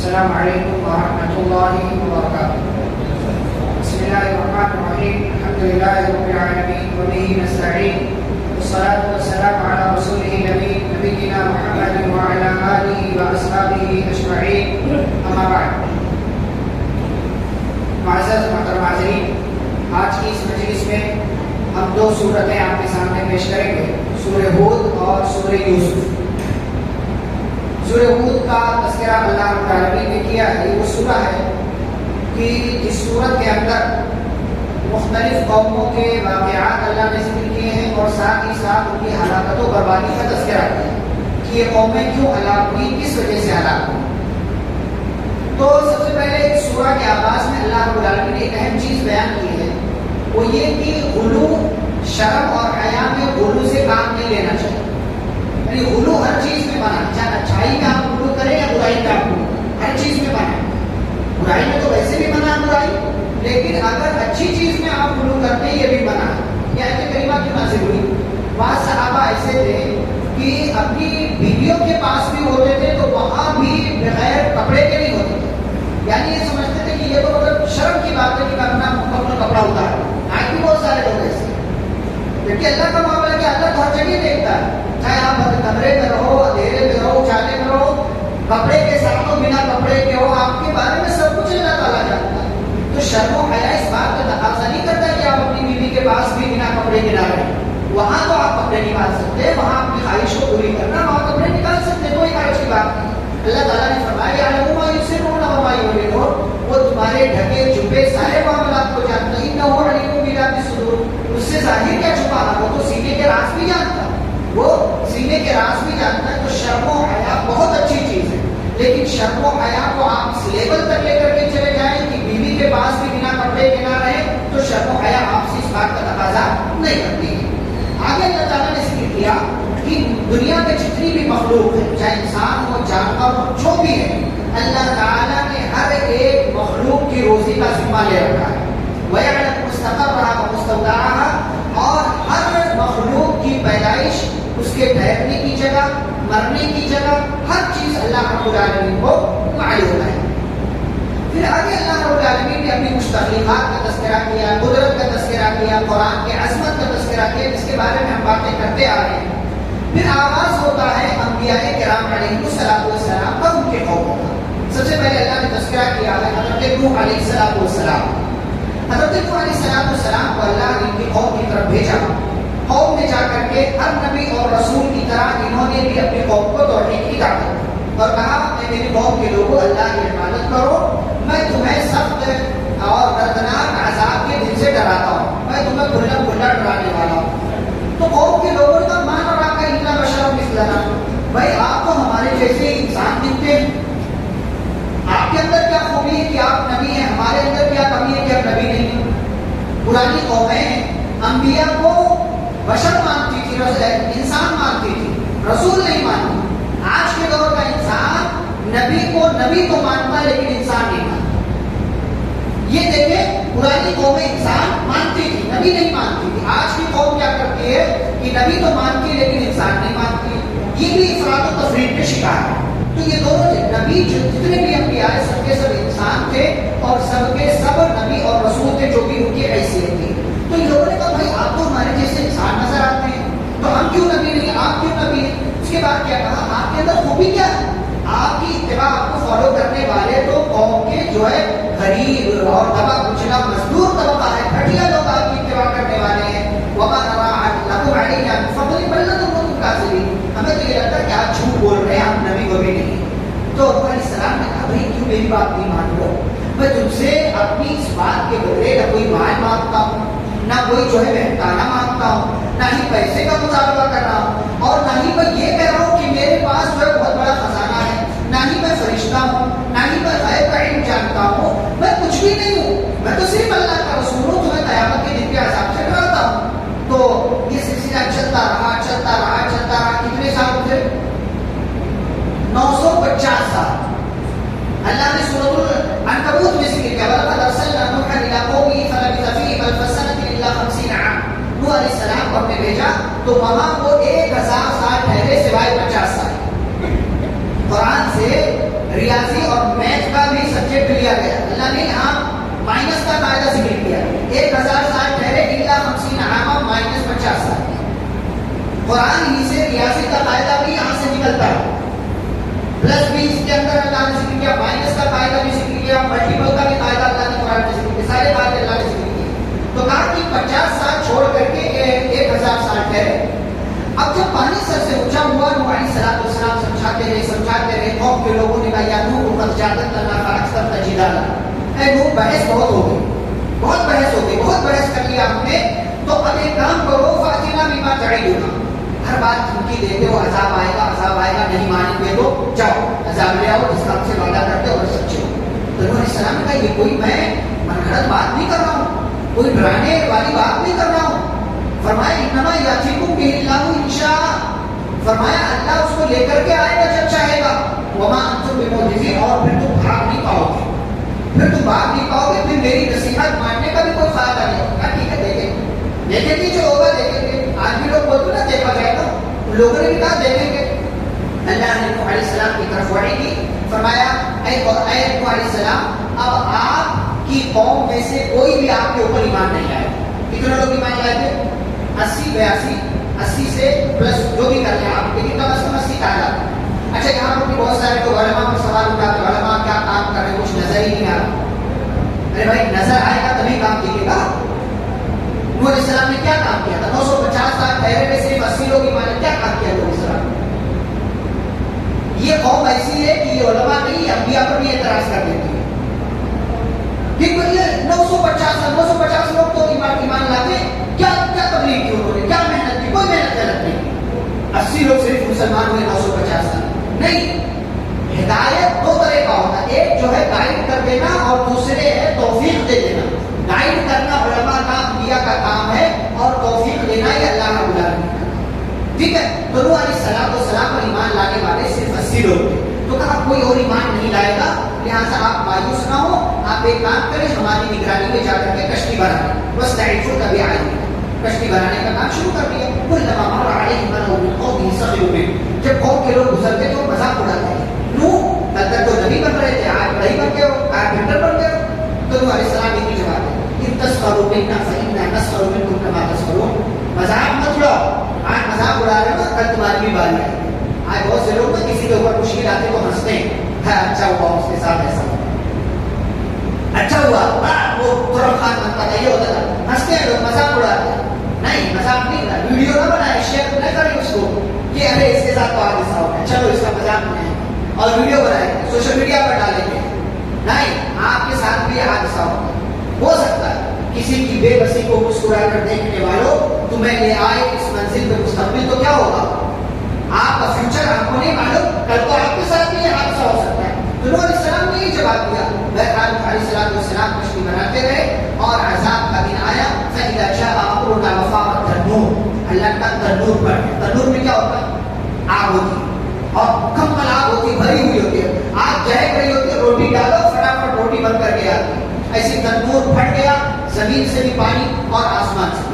السلام علیکم ورحمۃ اللہ وبرکاتہ. بسم اللہ الرحمن الرحیم. الحمد للہ رب العالمین وبہ نستعین والصلاة والسلام علی رسولہ الامین نبینا محمد وعلی آلہ واصحابہ اجمعین. اما بعد. معزز محترم حاضرین، آج کی اس مجلس میں ہم دو صورتیں آپ کے سامنے پیش کریں گے، سورہ ہود اور سورہ یوسف. سورہ ہود کا تذکرہ اللہ رب العالمین نے کیا ہے. یہ وہ سورہ ہے کہ جس سورت کے اندر مختلف قوموں کے واقعات اللہ نے ذکر کیے ہیں اور ساتھ ہی ساتھ ان کی ہلاکت و بربادی کا تذکرہ کیا ہے کہ یہ قومیں کیوں ہلاک ہوئی، کس وجہ سے ہلاک ہوئی. تو سب سے پہلے سورہ کے آغاز میں اللہ رب العالمین نے ایک اہم چیز بیان کی ہے، وہ یہ کہ غلو، شرم اور حیا میں غلو سے کام نہیں لینا چاہیے. یعنی غلو ہر چیز میں منع، چاہے اچھائی کا آپ غلو کریں یا برائی کا آپ غلو کریں، ہر چیز میں منع. برائی میں تو ویسے بھی منع برائی، لیکن اگر اچھی چیز میں آپ غلو کرتے ہیں یہ بھی منع ہے. یہ آیت کریمہ کیوں نازل ہوئی؟ بعض صحابہ ایسے تھے کہ اپنی بیویوں کے پاس بھی ہوتے تھے تو وہاں بھی بغیر کپڑے کے نہیں ہوتے تھے. یعنی یہ سمجھتے تھے کہ یہ تو مطلب شرم کی بات ہے کہ اپنا کپڑا اتارے. آج بھی بہت سارے لوگ ایسے ہیں، لیکن اللہ کا معاملہ کہ اللہ تو ہر جگہ دیکھتا ہے، چاہے آپ کمرے میں رہو، اندھیرے میں رہو، چالے میں رہو، کپڑے کے ساتھ ہو بنا کپڑے کے ہو، آپ کے بارے میں سب کچھ اللہ تعالیٰ جانتا ہے. تو شرم و حیا اس بات کا تقاضا نہیں کرتا کہ آپ اپنی بیوی کے پاس بھی بنا کپڑے کے نہ رہیں. وہاں تو آپ کپڑے نکال سکتے ہیں، وہاں اپنی خواہش کو پوری کرنا، وہاں کپڑے نکال سکتے ہیں، کوئی حرج کی بات نہیں. اللہ تعالیٰ نے فرمایا وہ تمہارے ڈھکے چھپے سارے معاملات کو جانتا ہے. اس سے ظاہر کیا چھپا رہا، وہ تو سینے کے راز بھی جانتا ہے، وہ سینے کے راز بھی جانتا ہے. تو شرم و حیا بہت اچھی چیز ہے، لیکن شرم و حیا کو آپ اس لیول تک لے کر کے چلے جائیں کہ بیوی کے پاس بھی بنا کپڑے کے نہ رہے، تو شرم و حیا آپ سے اس بات کا تقاضا نہیں کرتی ہے. آگے اللہ تعالیٰ نے ذکر کیا کہ دنیا میں جتنی بھی مخلوق ہے، چاہے انسان ہو، جانور ہو، جو بھی ہے، اللہ تعالیٰ نے ہر ایک مخلوق کی روزی کا ذمہ لے رکھا ہے. وَيَعْلَمُ مُسْتَقَرَّهَا وَمُسْتَوْدَعَهَا، اور ہر مخلوق کی پیدائش، اس کے ٹھہرنے کی جگہ، مرنے کی جگہ، ہر چیز اللہ رب العالمین کو معلوم ہے. پھر آگے اللہ رب العالمین نے اپنی کچھ تخلیقات کا تذکرہ کیا، قدرت کا تذکرہ کیا، قرآن کی عظمت کا تذکرہ کیا، جس کے بارے میں ہم باتیں کرتے آ رہے ہیں. پھر آغاز ہوتا ہے انبیاء کرام علیہ السلام کا، ان کے قوموں کا. سب سے پہلے اللہ نے تذکرہ کیا ہے حضرت نوح علیہ السلام. حضرت نوح علیہ السلام کو اللہ نے ان کی قوم کی طرف بھیجا. قوم میں جا کر کے ہر نبی اور رسول کی طرح انہوں نے بھی اپنی قوم کو توحید کی دعوت دی اور کہا کہ میری قوم کے لوگوں اللہ کی عبادت کرو، میں تمہیں سخت اور دردناک عذاب کے دن سے ڈراتا ہوں، میں تمہیں کھلا کھلا ڈرانے والا ہوں. تو قوم کے لوگوں نے کہا مان اور آپ کا اتنا بشر مثلنا، بھائی آپ تو ہمارے جیسے انسان دکھتے ہیں، آپ کے اندر کیا خوبی ہے کہ آپ نبی ہیں، ہمارے اندر کیا کمی ہے کہ آپ نبی نہیں ہیں. پرانی قومیں انبیاء کو بشر مانتی تھی، انسان مانتی تھی، رسول نہیں مانتی. آج کے دور کا انسان نبی کو نبی تو مانتا ہے لیکن انسان نہیں مانتا. یہ دیکھیں، پرانی قومیں انسان مانتی تھی، نبی نہیں مانتی تھی. آج کی قوم کیا کرتی ہے کہ نبی تو مانتی ہے لیکن انسان نہیں مانتی. یہ بھی افراط و تفریط کے شکار ہے. تو یہ دونوں نبی جتنے بھی انبیاء آئے سب کے سب انسان تھے اور سب کے سب نبی اور رسول تھے جو بھی ان کی حیثیت تھی. تو ان لوگوں نے کہا بھائی آپ تو ہمارے جیسے انسان نظر آتے ہیں تو ہم کیوں نبی نہیں، آپ کیوں نبی ہیں. اس کے بعد کیا کہا، آپ کے اندر خوبی کیا ہے، آپ کی اتباع، آپ کو فالو کرنے والے تو قوم کے جو ہے غریب اور دبا کچلا مزدور طبقہ ہے، گھٹیا لوگ آپ کی اتباع کرنے والے ہیں. وَمَا نَرَىٰ لَكُمْ عَلَيْنَا مِن فَضْلٍ بَلْ نَظُنُّكُمْ كَاذِبِينَ، ہمیں تو یہ لگتا ہے کہ آپ جھوٹ بول رہے ہیں، آپ نبی کو بھی نہیں. تو نوح علیہ السلام نے کہا بھائی کیوں میری بات نہیں مان رہے ہو، میں تم سے اپنی اس بات کے بدلے نہ کوئی مال مانگتا ہوں، نہ کوئی جو ہے محتاجہ مانگتا ہوں، نہ ہی پیسے کا مطالبہ کر رہا ہوں، اور نہ ہی میں یہ کہہ رہا ہوں کہ میرے پاس جو ہے بہت بڑا خزانہ ہے، نہ ہی میں فرشتہ ہوں، نہ ہی میں غیب کا علم جانتا ہوں، میں کچھ بھی نہیں ہوں، میں تو صرف اللہ کا رسول ہوں، تمہیں قیامت کے دن کے عذاب سے ڈراتا ہوں. تو یہ سلسلہ چلتا رہا. کتنے سال گزرے؟ 950 سال. اللہ نے سورۃ العنکبوت میں ذکر کیا، وَلَقَدْ أَرْسَلْنَا نُوحًا إِلَىٰ قَوْمِهِ فَلَبِثَ فِيهِمْ أَلْفَ سَنَةٍ إِلَّا 50 عَامًا. نوح علیہ السلام کو ہم نے بھیجا تو وہاں وہ 1000 سال ٹھہرے سوائے 50 سال. قرآن سے ریاضی اور میتھ نے یہاں مائنس کا قاعدہ ذکر کیا 1000 سال ٹھہرے الا 50 عاما مائنس 50 سال. قرآن ہی سے ریاضی کا قاعدہ بھی یہاں سے نکلتا ہے. پلس بھی اس کے اندر اللہ نے ذکر کیا, مائنس کا قاعدہ بھی ذکر کیا, ملٹیپل کا بھی قاعدہ اللہ نے قرآن میں ذکر کیا, سارے قاعدے اللہ نے ذکر کیے. تو کہا کہ 50 سال چھوڑ کر کے 1000 سال ٹھہرے. اب جب پانی سر سے اونچا ہوا نوح علیہ السلام سمجھاتے رہے قوم کے لوگوں نے کہا یا نوح قد جادلتنا فاکثرت جدالا, اے نوح بحث بہت ہو گئی, بہت بحث کر لیا ہم نے, تو اب ایک کام کرو فاتنا بما تعدنا, ہر بات دھمکی دیتے ہو عذاب آئے گا, نہیں مانیں گے تو جاؤ عذاب لے آؤ جس کا ہم سے وعدہ کرتے ہو اور سچے ہو. تو نوح علیہ السلام نے کہا یہ کوئی میں من گھڑت بات نہیں کر رہا ہوں, کوئی ڈرانے والی بات نہیں کر رہا ہوں. فرمایا انما یاتیکم بہ اللہ ان شاء, فرمایا اللہ اس کو لے کر کے آئے گا جب چاہے گا. وما انتم بمعجزین, اور پھر تم بھاگ نہیں پاؤ گے, پھر میری نصیحت ماننے کا بھی کوئی فائدہ نہیں ہوگا. ٹھیک ہے دیکھیں گے جو ہوگا دیکھیں گے. آج بھی لوگ بولتے نا دیکھا جائے گا, لوگوں نے بھی کہا دیکھیں گے. اللہ نے نوح علیہ السلام کی طرف وحی کی, فرمایا اے نوح علیہ السلام اب آپ کی قوم میں سے کوئی بھی آپ کے اوپر ایمان نہیں آئے. کتنے لوگ ایمان لائے تھے؟ 80 سے پلس جو بھی کر لیں آپ, لیکن کم از کم 80 کا آیا. اچھا یہاں پر بھی بہت سارے لوگ علماء پر سوال اٹھاتے ہیں, علماء کیا کام کر رہے ہیں, کچھ نظر ہی نہیں آ رہا. ارے بھائی نظر آئے گا تبھی کام کیجیے گا. نوح علیہ السلام نے کیا کام کیا تھا؟ 950 سال ٹھہرے میں صرف 80 لوگ ایمان لائے. کیا کام کیا نوح علیہ السلام نے؟ یہ قوم ایسی ہے کہ یہ علماء نہیں, انبیاء پر بھی اعتراض کر دیتی ہے کہ یہ 950 لوگ تو ایمان لاتے, کیا تبلیغ کی انہوں نے, کیا محنت کی؟ کوئی محنت غلط نہیں. 80 لوگ صرف مسلمان ہوئے, 950 سال نہیں. ہدایت دو طرح کا ہوتا ہے, ایک جو ہے گائیڈ کر دینا اور دوسرے ہے توفیق دے دینا. گائیڈ کرنا علماء کا, انبیاء کا کام ہے, اور توفیق دینا یہ اللہ رب العالمین کا. ٹھیک ہے, تو نوح علیہ السلام پر ایمان لانے والے صرف 80 لوگ تھے. تو کہا کوئی اور ایمان نہیں لائے گا, لہٰذا آپ مایوس نہ ہو, آپ ایک کام کریں ہماری نگرانی میں جا کر کے کشتی بنائیں. بس تعریفوں کا بھی آئی, کشتی بنانے کا کام شروع کر دیا. کلما مر علیہ ملأ من قومه سخروا منه, جب قوم کے لوگ گزرتے تو مذاق اڑاتے ہیں. نوح کل تک تو نبی بن رہے تھے, آج بڑھئی بن گئے ہو, کارپینٹر بن گئے ہو. تو نوح علیہ السلام ایک ہی جواب ہے, ان تسخروا منا فإنا نسخر منكم كما تسخرون. مذاق مت اڑاؤ, آج مذاق اڑا رہے ہو, کل تمہاری بھی باری آئے. آج بہت سے لوگ کسی کے اوپر مشکل آتے تو ہنستے ہیں, اچھا ہوا اس کے ساتھ ایسا, اچھا ہوا وہ قرآن خان بنتا تھا, یہ ہوتا تھا, ہنستے ہیں لوگ, مذاق اڑاتے ہیں. نہیں, مذاق نہیں کرنا, ویڈیو نہ بنائے, شیئر نہ کریں اس کو کہ ارے اس کے ساتھ تو آج ایسا ہوگا, چلو اس کا مذاق بنائیں اور ویڈیو بنائیں, سوشل میڈیا پر ڈالیں گے. نہیں, آپ کے ساتھ بھی حادثہ ہوگا. ہو سکتا ہے کسی کی بے بسی کو مسکرا کر دیکھنے والوں تمہیں لے آئے اس منزل پہ, مستقبل تو کیا ہوگا, آپ کا فیوچر آپ کو نہیں معلوم, کل تو آپ کے ساتھ بھی یہ حادثہ ہو سکتا ہے. تو نوح علیہ السلام نے یہ جواب دیا. بہرحال نوح علیہ السلام کشتی بناتے رہے اور عذاب کا دن آیا. فإذا جاء أمرنا وفارت النور, اللہ کا تنور پر, تنور میں کیا ہوتا ہے, آگ ہوتی اور کمپل آگ ہوتی, بھری ہوئی ہوتی ہے, آگ جہک رہی ہوتی ہے, روٹی ڈالو فٹافٹ روٹی بن کر کے آتی ہے. ایسی تنور پھٹ گیا, زمین سے بھی پانی اور آسمان سے بھی.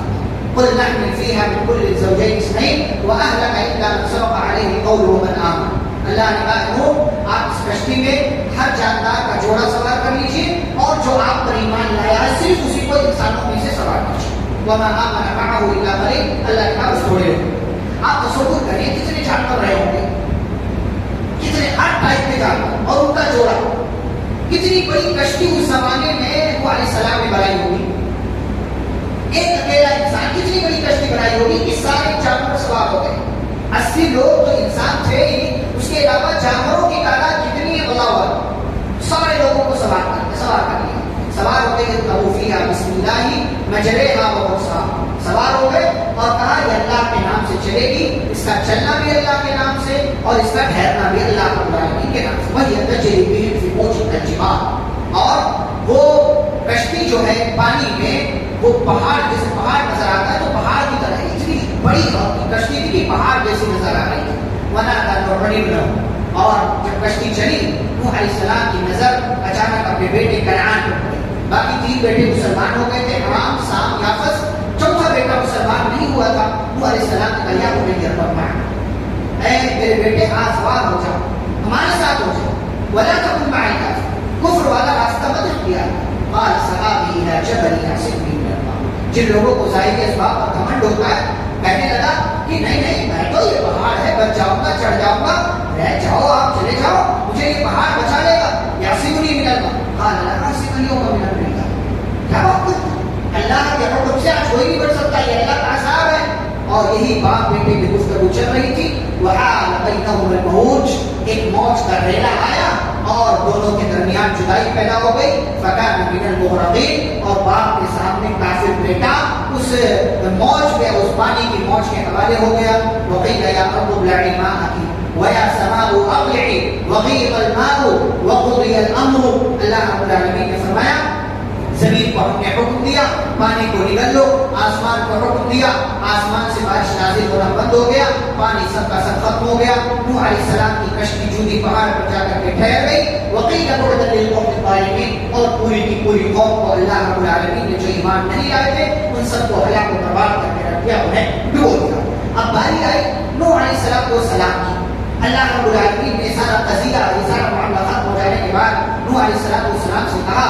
قل نحمل فيها من كل الزوجين اثنين واهلك الا من سبق عليه قوله من آمن. اللہ نے کہا نوح آپ اس کشتی میں ہر جاندار کا جوڑا سوار کر لیجیے, اور جو آپ پر ایمان لایا ہے صرف اسی کو انسانوں میں سے سوار کیجیے. وما آمن معه الا قليل, اللہ نے کہا اس تھوڑے لوگ. آپ تصور کریے کتنے جانور رہے ہوں گے, کتنے ہر ٹائپ کے جانور اور ان کا جوڑا. کتنی بڑی کشتی اس زمانے میں نوح علیہ السلام نے بنائی ہوگی. ایک اکیلا انسان کتنی بڑی کشتی بنائی ہوگی کہ سارے جانور سوار ہو گئے. 80 لوگ تو انسان تھے ہی, اس کے علاوہ جانوروں کی تعداد کتنی ہے بتا ہوا, سارے لوگوں کو سوار کر لیا. سوار ہو گئے ارکبوا فیہا بسم اللہ مجریہا ومرساہا, سوار ہو گئے اور کہا یہ اللہ کے نام سے چلے گی, اس کا چلنا بھی اللہ کے نام سے اور اس کا ٹھہرنا بھی اللہ رب العالمین کے نام سے. وہی تجری بہم فی موج کالجبال, اور وہ کشتی جو ہے پانی میں وہ پہاڑ جیسے پہاڑ نظر آتا ہے, تو پہاڑ کی طرح اتنی بڑی کشتی تھی کہ پہاڑ جیسی نظر آ رہی ہے. اور جب کشتی چلی نوح علیہ السلام کی نظر اچانک اپنے بیٹے کنعان پر پڑی. باقی 3 بیٹے مسلمان ہو گئے تھے, حرام, سام, یافس. چوتھا بیٹا مسلمان نہیں ہوا تھا. نوح علیہ السلام نے کہا یا بنی ارکب معنا, اے میرے بیٹے آج سوار ہو جاؤ, ہمارے ساتھ ہو جاؤ. ولا تکن مع الکافرین, کفر والا راستہ مت اختیار جن لوگوں کو ظاہری اسباب پر گھمنڈ ہوتا ہے کہنے لگا کہ نہیں نہیں میں تو یہ پہاڑ ہے بچ جاؤں گا چڑھ جاؤں گا رہ جاؤ آپ چلے جاؤ مجھے یہ پہاڑ بچا لے گا یا سیونی ملے گا ہاں اللہ سیونیوں کا ملے گا کیا بات کرتے اللہ کے حکم سے آج کوئی نہیں بڑھ سکتا یہ اللہ کا عذاب ہے اور یہی باپ بیٹے کی گفتگو چل رہی تھی وحال بینہم الموج ایک موج کا ریلا آیا اور دونوں کے درمیان جدائی پیدا ہو گئی فکان من المغرقین اور باپ کے سامنے کافر بیٹا اس موج میں اس پانی کی موج کے حوالے ہو گیا وقیل یا ارض ابلعی ماءکی ویا سماء اقلعی وغیض الماء وقضی الامر اللہ رب العالمین نے فرمایا زمین کو ہم نے حکم دیا پانی کو نگل لو آسمان کو حکم دیا آسمان سے بارش نازل ہونا بند ہو گیا پانی سب کا سب ختم ہو گیا نوح علیہ السلام کی کشتی جودی پہاڑ پر جا کر کے ٹھہر گئی وقیل بعدا للقوم الظالمین اور پوری کی پوری قوم کو اللہ رب العالمین نے جو ایمان نہیں لائے تھے ان سب کو ہلاک و برباد کر کے رکھ دیا انہیں ڈبو دیا اب باری آئی نوح علیہ السلام کی اللہ رب العالمین نے سارا قضیہ سارا معاملہ ختم ہو جانے کے بعد نوح علیہ السلام سے کہا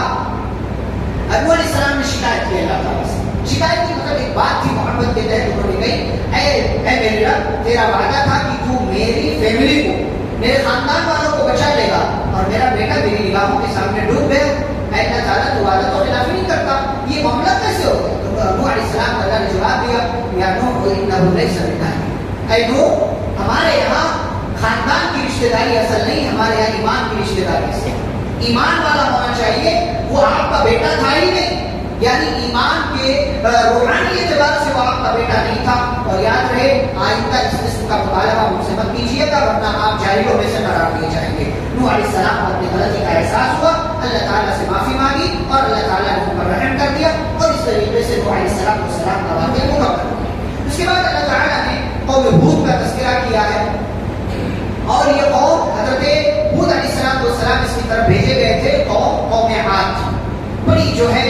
نوح علیہ السلام نے شکایت کی اللہ تعالیٰ سے شکایت کی مطلب ایک بات تھی محبت کے تحت انہوں نے کہی اے میرے رب تیرا وعدہ تھا کہ تو میری فیملی کو میرے خاندان والوں کو بچا لے گا اور میرا بیٹا میری نگاہوں کے سامنے ڈوب گیا اے اللہ تعالیٰ تو وعدہ تو خلاف نہیں کرتا یہ معاملہ کیسے ہو گیا تو نوح علیہ السلام کو اللہ نے جواب دیا یا نوح انہ لیس منا اے نوح ہمارے یہاں خاندان کی رشتہ داری اصل نہیں ہمارے یہاں ایمان کی رشتہ داری سے ایمان والا ہونا چاہیے وہ آپ کا بیٹا تھا ہی نہیں یعنی ایمان کے روحانی اعتبار سے وہ آپ کا بیٹا نہیں تھا اور یاد رہے آئندہ اس قسم کا مطالبہ مجھ سے مت کیجیے گا ورنہ آپ جاہلوں میں سے قرار دیے جائیں گے نوح علیہ السلام کو اپنی غلطی کا احساس ہوا اللہ تعالیٰ سے معافی مانگی اور اللہ تعالیٰ نے ان پر رحم کر دیا اور اس طریقے سے نوح علیہ السلام کا واقعہ مکمل ہو گیا اس کے بعد اللہ تعالیٰ نے قوم ہود کا تذکرہ کیا ہے اور یہ قوم حضرت ہود علیہ السلام اس کی طرف بھیجے گئے تھے قوم عاد تھی بڑی جو ہے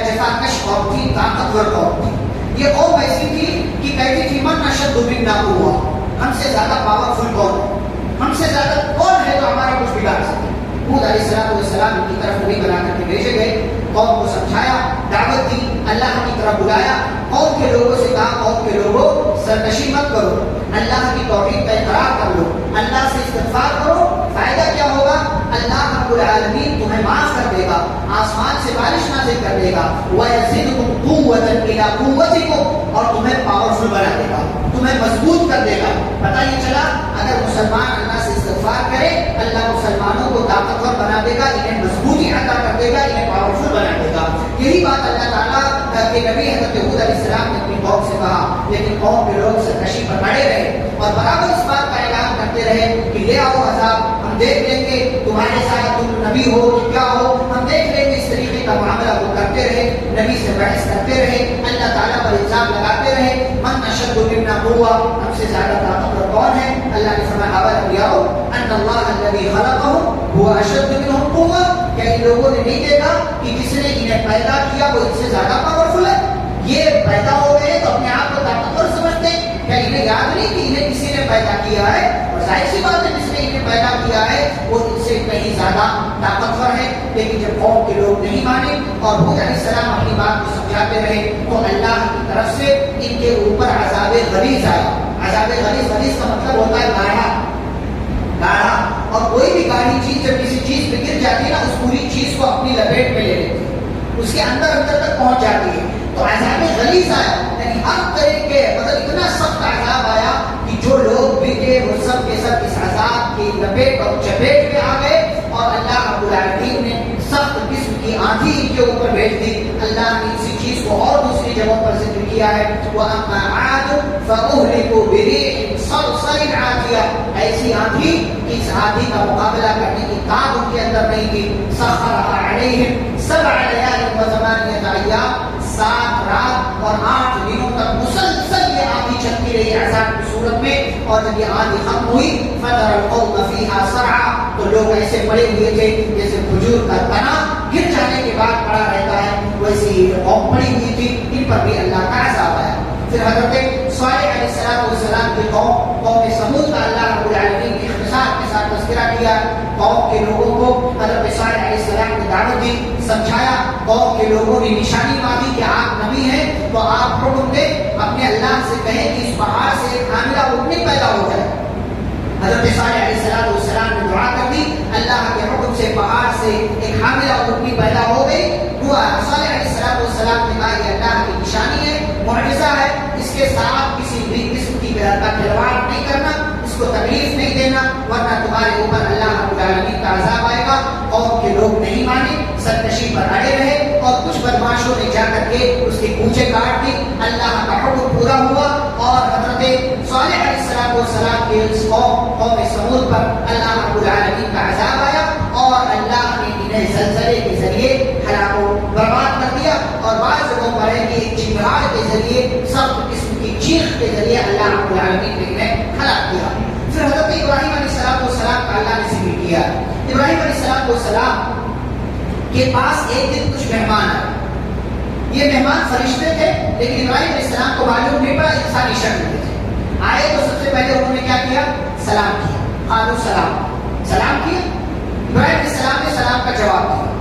جفاکش قوم تھی طاقتور قوم تھی یہ قوم ایسی تھی کہ کہتی تھی من اشد منا قوہ ہم سے زیادہ پاورفل کون ہے ہم سے زیادہ کون ہے تو ہمارا کچھ بگاڑ سکے ہود علیہ السلام کی طرف نبی بنا کر کے بھیجے گئے قوم کو سمجھایا دعوت دی اللہ کی طرف بلایا قوم کے لوگوں سے کہا قوم کے لوگوں سرکشی مت کرو اللہ کی توحید کا اقرار کر لو اللہ سے استغفار کرو فائدہ کیا ہوگا اللہ رب العالمین تمہیں معاف کر دے گا آسمان سے بارش نازل کر دے گا وَيَزِدْكُمْ قُوَّةً إِلَىٰ قُوَّتِكُمْ اور تمہیں پاورفل بنا دے گا تمہیں مضبوط کر دے گا پتہ یہ چلا اگر مسلمان اللہ سے استغفار کرے اللہ مسلمانوں کو طاقتور بنا دے گا انہیں مضبوطی عطا کر دے گا انہیں پاورفل بنا دے گا یہی بات اللہ تعالیٰ کے نبی حضرت ہود علیہ السلام نے اپنی قوم سے کہا لیکن قوم کے لوگ سرکشی پر پڑے رہے اور برابر اس بات کا اعلان کرتے رہے کہ لے آؤ عذاب ہم دیکھ لیں گے تمہارے ساتھ تم نبی ہو کہ کیا ہو ہم دیکھ لیں گے اس طریقے کا معاملہ وہ کرتے رہے نبی سے بحث کرتے رہے اللہ تعالیٰ پر الزام لگاتے رہے من اشد منا قوہ ہم سے زیادہ طاقتور کون ہے اللہ نے فرمایا اولم یروا ان اللہ الذی خلقهم هو اشد منهم قوہ کیا ان لوگوں نے نہیں دیکھا کہ جس نے انہیں پیدا کیا وہ ان سے زیادہ پاورفل ہے یہ پیدا ہو گئے تو اپنے آپ کو طاقتور سمجھتے ہیں کیا انہیں یاد نہیں کہ انہیں کسی نے پیدا کیا ہے اور ظاہر سی بات ہے جس نے انہیں پیدا کیا ہے وہ ان سے کہیں زیادہ طاقتور ہے لیکن جب قوم کے لوگ نہیں مانے اور ہود علیہ السلام اپنی بات کو سمجھاتے رہے تو اللہ کی طرف سے ان کے اوپر عذاب غلیظ آیا عذاب غلیظ کا مطلب ہوتا ہے گاڑھا اور کوئی بھی گاڑھی چیز جب کسی چیز پہ گر جاتی ہے نا اس پوری چیز کو اپنی لپیٹ میں لے لیتی ہے اس کے اندر تک پہنچ جاتی ہے تو عذاب غلیظ آیا یعنی ہر طرح کے مطلب اتنا سخت عذاب آیا کہ جو لوگ بگے وہ سب کے سب اس عذاب کی لپیٹ اور چپیٹ میں آ گئے اور اللہ رب العالمین نے سخت قسم کی آندھی ان کے اوپر بھیج دی اللہ نے اسی چیز کو اور دوسری جگہوں پر ذکر کیا ہے وَأَمَّا عَادٌ فَأُهْلِكُوا بِرِيحٍ صَرْصَرٍ عَاتِيَةٍ ایسی آندھی اس آندھی کا مقابلہ کرنے کی طاقت ان کے اندر نہیں تھی سَخَّرَهَا عَلَيْهِمْ 7 لَيَالٍ وَثَمَانِيَةَ أَيَّامٍ 7 رات اور 8 دنوں تک مسلسل یہ آندھی چلتی رہی عذاب کی صورت میں اور جب یہ آندھی ختم ہوئی فَتَرَى الْقَوْمَ فِيهَا صَرْعًا تو لوگ ایسے پڑے ہوئے تھے جیسے کھجور کا تنا گر جانے کے بعد پڑا رہتا ہے ویسی قوم پڑی ہوئی تھی ان پر بھی اللہ کا عذاب آیا پھر حضرت صالح علیہ السلام کی قوم سمود کا اللہ رب العالمین نے اختصار کے ساتھ تذکرہ کیا. قوم کے لوگوں کو حضرت صالح علیہ السلام نے دعوت دی, سمجھایا. قوم کے لوگوں نے نشانی مانگی کہ آپ نبی ہیں تو آپ حکم دیں, اپنے اللہ سے کہیں کہ اس پہاڑ سے ایک حاملہ اونٹنی پیدا ہو جائے. حضرت صالح علیہ السلام نے دعا کر دی, اللہ کے حکم سے پہاڑ سے ایک حاملہ اونٹنی پیدا ہو گئی. صالح علیہ السلام نے کہا یہ اللہ کی نشانی ہے, معجزہ ہے, اس کے ساتھ کسی بھی قسم کی کا کھلواڑ نہیں کرنا, اس کو تکلیف نہیں دینا, ورنہ تمہارے اوپر اللہ رب العالمین کا عذاب آئے گا. قوم کے لوگ نہیں مانے, سرکشی پر اڑے رہے اور کچھ بدماشوں نے جا کر کے اس کی پونچھیں کاٹ دی. اللہ کا حکم پورا ہوا اور حضرت صالح علیہ السلام کے اس قوم سمود پر اللہ رب العالمین کا عذاب آیا اور اللہ نے انہیں زلزلے کے ذریعے ہلاک و برباد کر دیا. اور بعض لوگوں پر ہے کہ ایک چنگاڑ کے ذریعے, سخت قسم کی چیخ کے ذریعے اللہ رب العالمین نے انہیں ہلاک کیا. پھر حضرت ابراہیم علیہ السلام کا اللہ نے ذکر کیا. ابراہیم علیہ السلام کے پاس ایک دن کچھ مہمان آئے. یہ مہمان فرشتے تھے لیکن ابراہیم علیہ السلام کو معلوم نہیں پڑا انسانی شکل میں تھے. آئے تو سب سے پہلے انہوں نے کیا کیا؟ سلام کیا. قالوا سلام کیا. ابراہیم علیہ السلام نے سلام کا جواب دیا.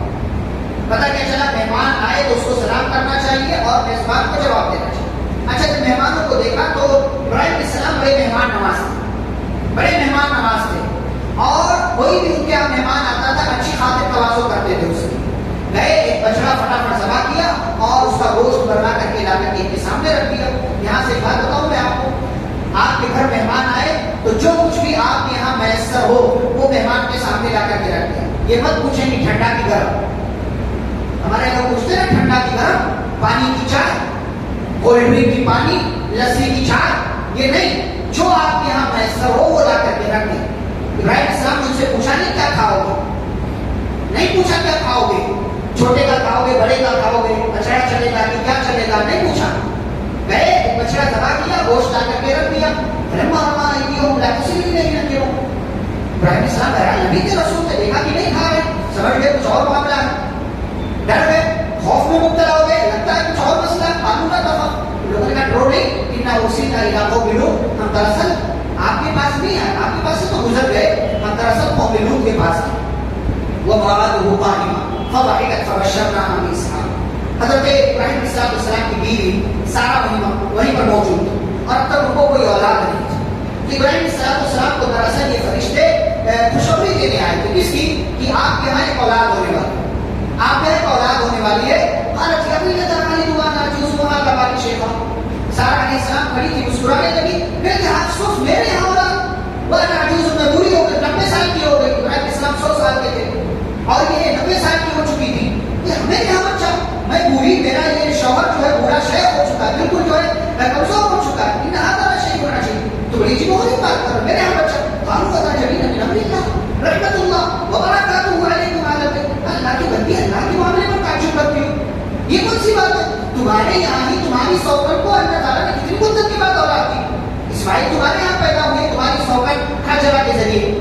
پتہ کیا چلا, مہمان آئے تو اس کو سلام کرنا چاہیے اور میزبان کو جواب دینا چاہیے. اچھا, جب مہمانوں کو دیکھا تو ابراہیم علیہ السلام بڑے مہمان نواز تھے اور کوئی بھی ان کے یہاں مہمان آتا تھا اچھی خاطر تواضع کرتے تھے. اس کی گئے, ایک بچڑا فٹافٹ ذبح کیا اور اس کا گوشت بنا کر کے لا کر کے ان کے سامنے رکھ دیا. یہاں سے بات بتاؤں میں آپ کو, آپ کے گھر مہمان آئے تو جو کچھ بھی آپ کے یہاں میسر ہو وہ مہمان کے سامنے لا کر کے رکھ دیا. یہ مت پوچھیں کہ ٹھنڈا کی گرم, ہمارے لوگ پوچھتے ہیں ٹھنڈا کی گرم, پانی کی چائے, کولڈ ڈرنک کی پانی, لسی کی چائے, یہ نہیں, جو آپ کے یہاں میسر ہو وہ لا کر کے رکھ دیں. ابراہیم السلام نے ان سے پوچھا نہیں کیا کھاؤ گے, نہیں پوچھا کیا کھاؤ گے, چھوٹے کا کھاؤ گے, بڑے کا کھاؤ گے, بچڑا چلے گا کہ کیا چلے گا, نہیں پوچھا. گئے, ایک بچڑا ذبح کیا, گوشت لا کر کے رکھ دیا. ابراہیم السلام بہرحال نبی کے رسول سے دیکھا کہ نہیں کھا رہے, سمجھ گئے کچھ اور معاملہ ہے, ڈر گئے, خوف میں مبتلا ہو گئے, لگتا ہے کچھ اور مسئلہ ہے, قانون کا دفعہ. لوگوں نے کہا ڈرو نہیں, اتنا اسی کا علاقوں میں لوگ, ہم دراصل آپ کے پاس نہیں آئے, آپ کے پاس سے تو گزر گئے, ہم دراصل قوم لوط کے پاس ہیں. وہ مواد قائمہ فضحكت فبشرناها بإسحاق. حضرت ابراہیم علیہ السلام کی بیوی سارہ وہیں پر موجود تھی اور اب تک ان کو کوئی اولاد نہیں تھی. ابراہیم علیہ السلام کو دراصل یہ فرشتے خوشخبری دینے آئے تھے. کس کی؟ کہ آپ کے یہاں ایک اولاد ہونے والی ہے, آپ کے ایک اولاد ہونے والی ہے. قالت يا ويلتى ألد وأنا عجوز وهذا بالي شيخا. سارہ علیہ السلام کھڑی تھی, مسکرانے لگی, میں کہ افسوس میرے یہاں اولاد, وأنا عجوز, میں بوڑھی ہو گئی, 90 سال کی ہو گئی. ابراہیم علیہ السلام 100 سال کے تھے اور یہ 90 سال کی ہو چکی تھی. میرے یہاں بچہ, میں بوڑھی, میرا یہ شوہر جو ہے بوڑھا شیخ ہو چکا ہے, بالکل جو ہے کمزور ہو چکا ہے, ان هذا شيء ہونا چاہیے. تو بڑی جی بہت بات کر, میرے یہاں بچہ. قالوا أتعجبين من أمر الله رحمة الله وبركاته عليكم أهل البيت. اللہ کی بندی, اللہ کے معاملے میں تعجب کرتی ہو, یہ کون سی بات ہے؟ تمہارے یہاں ہی تمہاری سوکن کو اللہ تعالیٰ نے کتنی مدت کے بعد اولاد دی. اسماعیل تمہارے یہاں پیدا ہوئے, تمہاری سوکن حجرہ کے ذریعے.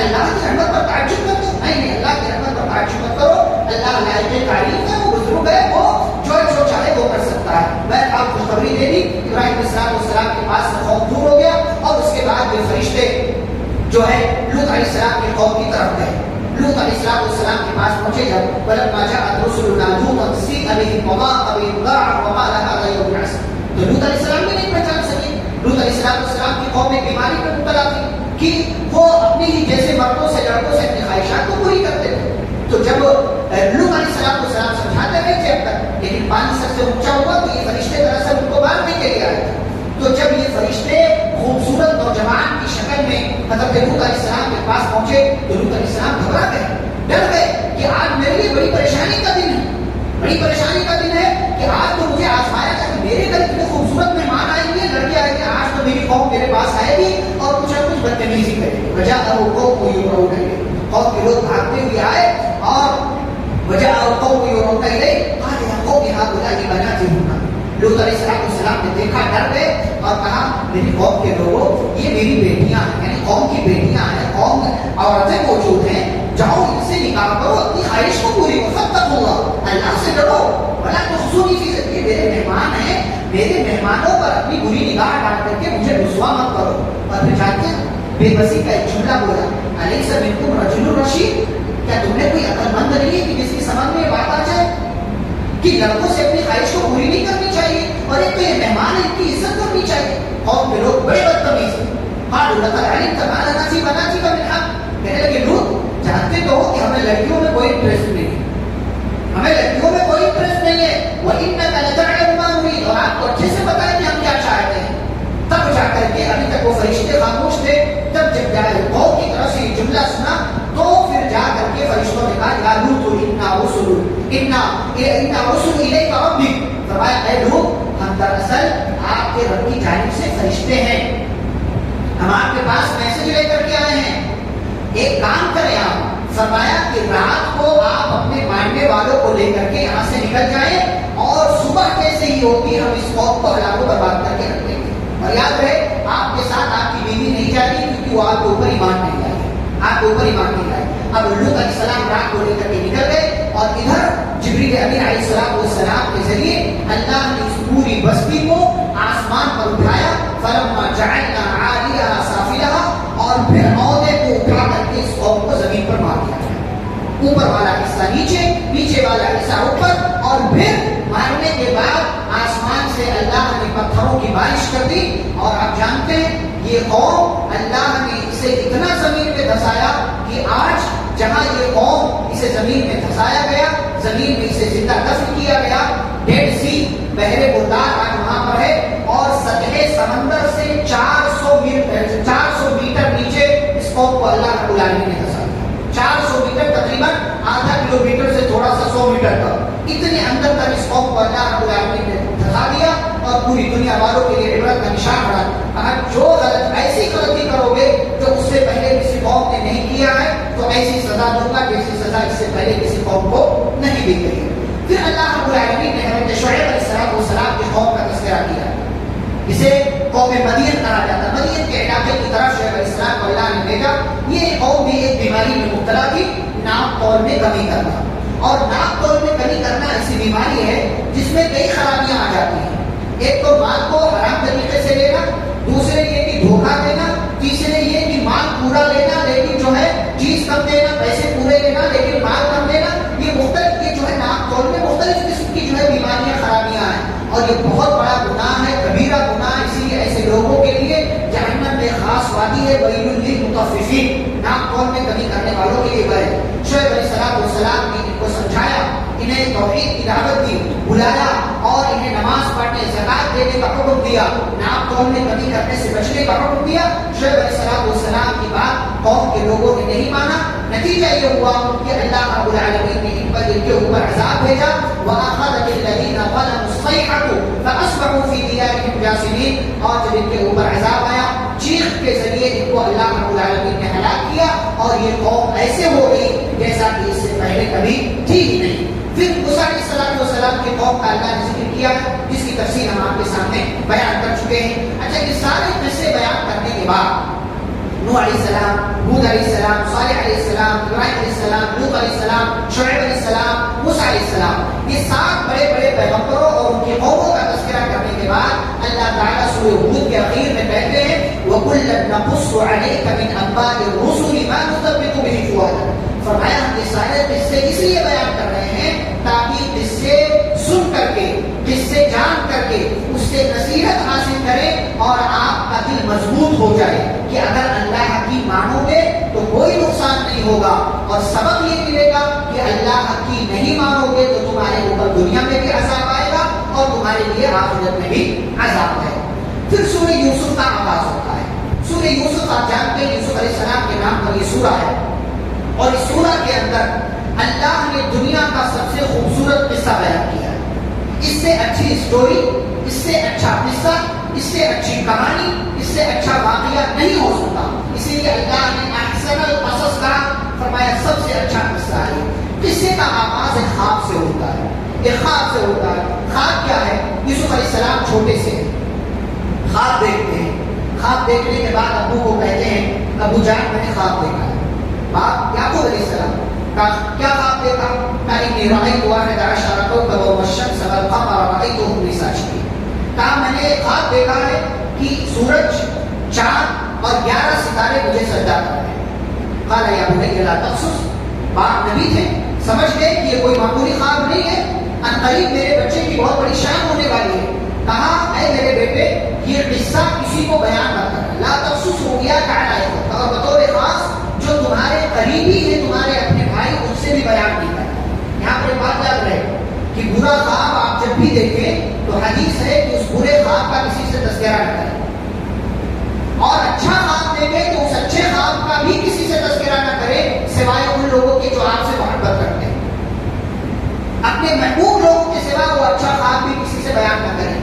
اللہ کی رحمت پر تعجب کرتے ہو؟ نہیں, اللہ کی رحمت پر تعجب مت کرو. اللہ لائق تعریف ہے, وہ بزرگ ہے, وہ جو چاہے وہ کر سکتا ہے. میں آپ کو خبری دے دی. ابراہیم علیہ السلام کے پاس سے خوف دور ہو گیا اور اس کے بعد یہ فرشتے جو ہے لوط علیہ السلام کی قوم کی طرف گئے. لوط علیہ السلام کے پاس پہنچے جب ولما جاءت رسلنا لوطا سیء بهم وضاق بهم ذرعا وقال هذا يوم عسر. تو لوط علیہ السلام بھی نہیں پہچان سکے. لوط علیہ السلام کی قوم ایک بیماری میں مبتلا تھی کہ وہ اپنی ہی جیسے مردوں سے لڑکوں سے اپنی خواہشات کو پوری کرتے تھے. تو جب لوط علیہ السلام سمجھاتے رہے تھے اب تک, لیکن پانی سر سے اونچا ہوا تو یہ فرشتے دراصل ان کو مارنے کے لیے آئے تھے. تو جب یہ فرشتے خوبصورت نوجوان کی شکل میں حضرت لوط علیہ السلام کے پاس پہنچے تو لوط علیہ السلام گھبرا گئے, ڈر گئے کہ آج میرے لیے بڑی پریشانی کا دن ہے, بڑی پریشانی کا دن ہے کہ آج تو مجھے آزمایا تھا کہ میرے گھر اتنے خوبصورت مہمان آئیں گے, لڑکے آئیں گے, آج تو میری قوم میرے پاس آئے گی اور کچھ نہ کچھ بدتمیزی کرے گی. وجہ قوم کو یوں گے, قوم کے لوگ بھاگتے ہوئے آئے اور وجہ قوم کو یوں روکا گئے. قال يا قوم هؤلاء بناتي هن. لوط علیہ السلام نے دیکھا, ڈر گئے اور کہا میری قوم کے لوگوں یہ میری بیٹیاں ہیں, یعنی قوم کی بیٹیاں ہیں, قوم عورتیں موجود ہیں, جاؤ ان سے نکاح کرو, اپنی خواہش کو پوری کرو, فاتقوا اللہ, اللہ سے ڈرو, ولا تخزونی فی ذکری. میرے مہمان ہیں, میرے مہمانوں پر اپنی بری نگاہ ڈال کر کے مجھے رسوا مت کرو. اور پھر جانتے ہیں بے بسی کا ایک جملہ بولا, الیس منکم رجل رشید, کیا تم نے کوئی عقل مند نہیں ہے کہ جس کی سمجھ میں بات آ جائے کہ لڑکوں سے اپنی خواہش کو پوری نہیں کرنی چاہیے, اور ایک تو یہ مہمان ہے, ان کی عزت کرنی چاہیے. قوم کے لوگ بڑے بدتمیز ہیں. قالوا لقد علمت ما لنا في بناتك من حق, کہنے لگے لوط جانتے تو ہو کہ ہمیں لڑکیوں میں کوئی انٹرسٹ نہیں ہے, ہمیں لڑکیوں میں کوئی انٹرسٹ نہیں ہے. وَإِنَّكَ لَتَعْلَمُ مَا نُرِيدُ, اور آپ کو اچھے سے پتا ہے کہ ہم کیا چاہتے ہیں. تب جا کر کے ابھی تک وہ فرشتے خاموش تھے, تب جب جائے قوم کی طرف سے یہ جملہ سنا تو پھر جا کر کے فرشتوں نے کہا یا لوط اِنَّا رُسُلُ إِلَيْكَ رَبِّكَ, فرمایا اے لوط ہم دراصل آپ کے رب کی جانب سے فرشتے ہیں, ہم آپ کے پاس میسج لے کر کے آئے ہیں. ایک کام کریں آپ, فرمایا کہ رات کو آپ اپنے ماننے والوں کو لے کر کے یہاں سے نکل جائیں, اور صبح کیسے ہی ہوگی ہم اس قوم کو ہلاک و برباد کر کے رکھ دیں گے. اور یاد رہے آپ کے ساتھ آپ کی بیوی نہیں جائے گی, کیونکہ وہ آپ کے اوپر ایمان نہیں لائے, آپ کے اوپر ایمان نہیں لائے. اب لوط علیہ السلام رات کو لے کر کے نکل گئے, اور ادھر جبریل امین علیہ السلام کے ذریعے اللہ نے اس پوری بستی کو آسمان پر اٹھایا. فلما جعلنا عالیہا سافلہا, اور پھر عہدے کو اٹھا کر کے اس قوم کو زمین پر مار دیا. اوپر والا حصہ نیچے, نیچے والا حصہ اوپر, اور پھر مارنے کے بعد آسمان سے اللہ نے پتھروں کی بارش کر دی. اور آپ جانتے ہیں یہ قوم اللہ نے اسے اتنا زمین میں دھسایا کہ آج جہاں یہ قوم اسے زمین میں دھسایا گیا, زمین میں اسے زندہ دفن کیا گیا. ڈیڈ سی بحر مردار آج وہاں پر ہے, اور سطح سمندر سے 400 میٹر نیچے اس قوم کو اللہ رب العالمین نے دھسا دیا. 400 میٹر تقریباً آدھا کلومیٹر سے تھوڑا سا 100 میٹر تک, اتنے اندر تک اس قوم کو اللہ رب العالمین نے دھسا دیا, اور پوری دنیا والوں کے لیے عبرت کا نشان بنا. اگر جو ایسی غلطی کرو گے جو اس سے پہلے کسی قوم نے نہیں کیا ہے, تو ایسی سزا دوں گا جیسی سزا اس سے پہلے کسی قوم کو نہیں دی گئی. پھر اللہ رب العالمین نے حضرت شعیب علیہ السلام کی قوم کا تذکرہ کیا, اسے قوم مدین کہا جاتا. مدین کے علاقے کی طرف شعیب علیہ السلام کو اللہ نے بھیجا. یہ قوم بھی ایک بیماری میں مبتلا تھی, ناپ تول میں کمی کرنا. اور ناپ تول میں کمی کرنا ایسی بیماری ہے جس میں کئی خرابیاں آ جاتی ہیں. ایک تو مال کو حرام طریقے سے لینا, دوسرے یہ کہ دھوکہ دینا, تیسرے یہ کہ مال پورا لینا لیکن جو ہے چیز کم دینا, پیسے پورے لینا لیکن مال کم دینا. یہ مختلف, یہ جو ہے ناپ تول میں مختلف قسم کی جو ہے بیماریاں خرابیاں ہیں, اور یہ بہت بڑا گناہ ہے, کبیرہ گناہ. اسی لیے ایسے لوگوں کے لیے جہنم میں خاص وادی ہے, ویل للمطففین, ناپ تول میں کمی کرنے والوں کے لیے ہے. شعیب علیہ السلام نے ان کو سمجھایا, انہیں توحید کی دعوت دی, بلایا, اور انہیں نماز پڑھنے, زکات دینے کا حکم دیا, ناپ تول میں کمی کرنے سے بچنے کا حکم دیا. شعیب علیہ السلام کی بات قوم کے لوگوں نے نہیں مانا. نتیجہ یہ ہوا کہ اللہ رب العالمین نے ان کے اوپر عذاب بھیجا. وَأَخَذَتِ الَّذِينَ ظَلَمُوا الصَّيْحَةُ فَأَصْبَحُوا فِي دِيَارِهِمْ جَاثِمِينَ, اور جب ان کے اوپر عذاب آیا, چیخ کے ذریعے ان کو اللہ رب العالمین نے ہلاک کیا, اور یہ قوم ایسے ہو گئی جیسا کہ اس سے پہلے کبھی تھی ہی نہیں. پھر موسیٰ علیہ السلام کی قوم کا اللہ نے ذکر کیا, جس کی تفصیل ہم آپ کے سامنے بیان کر چکے ہیں. اچھا, یہ سارے قصے بیان کرنے کے بعد نوح علیہ السلام, ہود علیہ السلام, صالح علیہ السلام, ابراہیم علیہ السلام, لوط علیہ السلام, شعیب علیہ السلام, موسیٰ علیہ السلام, یہ 7 بڑے بڑے پیغمبروں اور ان کی قوموں کا تذکرہ کرنے کے بعد اللہ تعالیٰ سورہ ہود کے اخیر میں کہتے ہیں وَكُلًّا نَقُصُّ عَلَيْكَ مِنْ أَنْبَاءِ الرُّسُلِ مَا نُثَبِّتُ بِهِ فُؤَادَكَ. فرمایا ہم یہ سارے قصے اس لیے بیان کر رہے ہیں تاکہ قصے سن کر کے, قصے جان کر کے اس سے نصیحت حاصل کریں, اور آپ کا دل مضبوط ہو جائے کہ اگر اللہ کی مانو گے تو کوئی نقصان نہیں ہوگا, اور سبق یہ ملے گا کہ اللہ کی نہیں مانو گے تو تمہارے اوپر دنیا میں بھی عذاب آئے گا اور تمہارے لیے آخرت میں بھی عذاب ہے. پھر سورہ یوسف کا آغاز ہوتا ہے. سورہ یوسف آپ جانتے ہیں یوسف علیہ السلام کے نام پر یہ سورہ ہے, اور اس سورہ کے اندر اللہ نے دنیا کا سب سے خوبصورت قصہ بیان کیا ہے. اس سے اچھی اسٹوری, اس سے اچھا قصہ, اس سے اچھی کہانی, اس سے اچھا واقعہ نہیں ہو سکتا. اسی لیے اللہ نے احسن القصص کا فرمایا سب سے اچھا قصہ ہے. قصے کا آغاز ایک خواب سے ہوتا ہے, ایک خواب سے ہوتا ہے. خواب کیا ہے؟ یوسف علیہ السلام چھوٹے سے خواب دیکھتے ہیں. خواب دیکھنے کے بعد ابو کو کہتے ہیں ابو جان میں نے خواب دیکھا ہے. باپ یعقوب علیہ السلام کیا خواب دیکھا؟ انی رأیت 11 کوكبا والشمس والقمر رأیتهم لي ساجدين. کہا میں نے ایک خواب دیکھا ہے کہ سورج، چاند اور 11 ستارے مجھے سجدہ کر رہے ہیں. قال یا بنی لا تقصص، باپ نبی تھے، سمجھ گئے کہ یہ کوئی معمولی خواب نہیں ہے، ان قریب میرے بچے کی بہت بڑی شان ہونے والی ہے. کہا اے میرے بیٹے یہ قصہ کسی کو بیان مت کرنا، لا تقصص ہو گیا کہنا، اور بطور خاص جو تمہارے قریبی ہیں، تمہارے اپنے بھائی، ان سے بھی بیان نہیں کرنا. یہاں پر بات یاد رہے کہ برا خواب آپ جب بھی دیکھیں تو حدیث ہے کہ اس برے خواب کا کسی سے تذکرہ نہ کریں، اور اچھا خواب دیکھیں تو اس اچھے خواب کا بھی کسی سے تذکرہ نہ کریں سوائے ان لوگوں کے جو آپ سے محبت کرتے ہیں. اپنے محبوب لوگوں کے سوا وہ اچھا خواب بھی کسی سے بیان نہ کریں.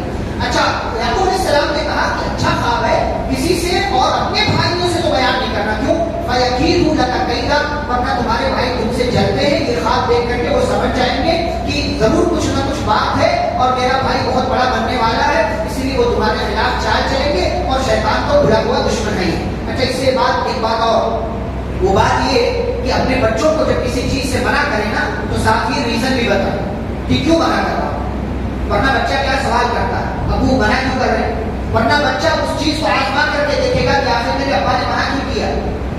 اچھا، یعقوب علیہ السلام نے کہا کہ اچھا خواب ہے کسی سے اور اپنے بھائیوں سے تو بیان نہیں کرنا. کیوں؟ فَيَكِيدُ لَكَ كَيْدًا، ورنہ تمہارے بھائی تم سے جلتے ہیں. یہ خواب دیکھ کر کے وہ سمجھ جائیں گے کہ ضرور کچھ نہ کچھ بات ہے اور میرا بھائی بہت بڑا بننے والا ہے، اسی لیے وہ تمہارے خلاف چال چلیں گے، اور شیطان تو بھلا ہوا دشمن ہے. اچھا، اس سے بات ایک بات اور، وہ بات یہ کہ اپنے بچوں کو جب کسی چیز سے منع کرے نا تو ساتھ ہی ریزن بھی بتائیں کہ کیوں منع کر رہا. ورنہ بچہ کیا سوال کرتا ہے، ابو منع کیوں کر رہے ہیں؟ ورنہ بچہ اس چیز کو آزما کر کے دیکھے گا کہ آخر میرے ابا نے منع کیوں کیا،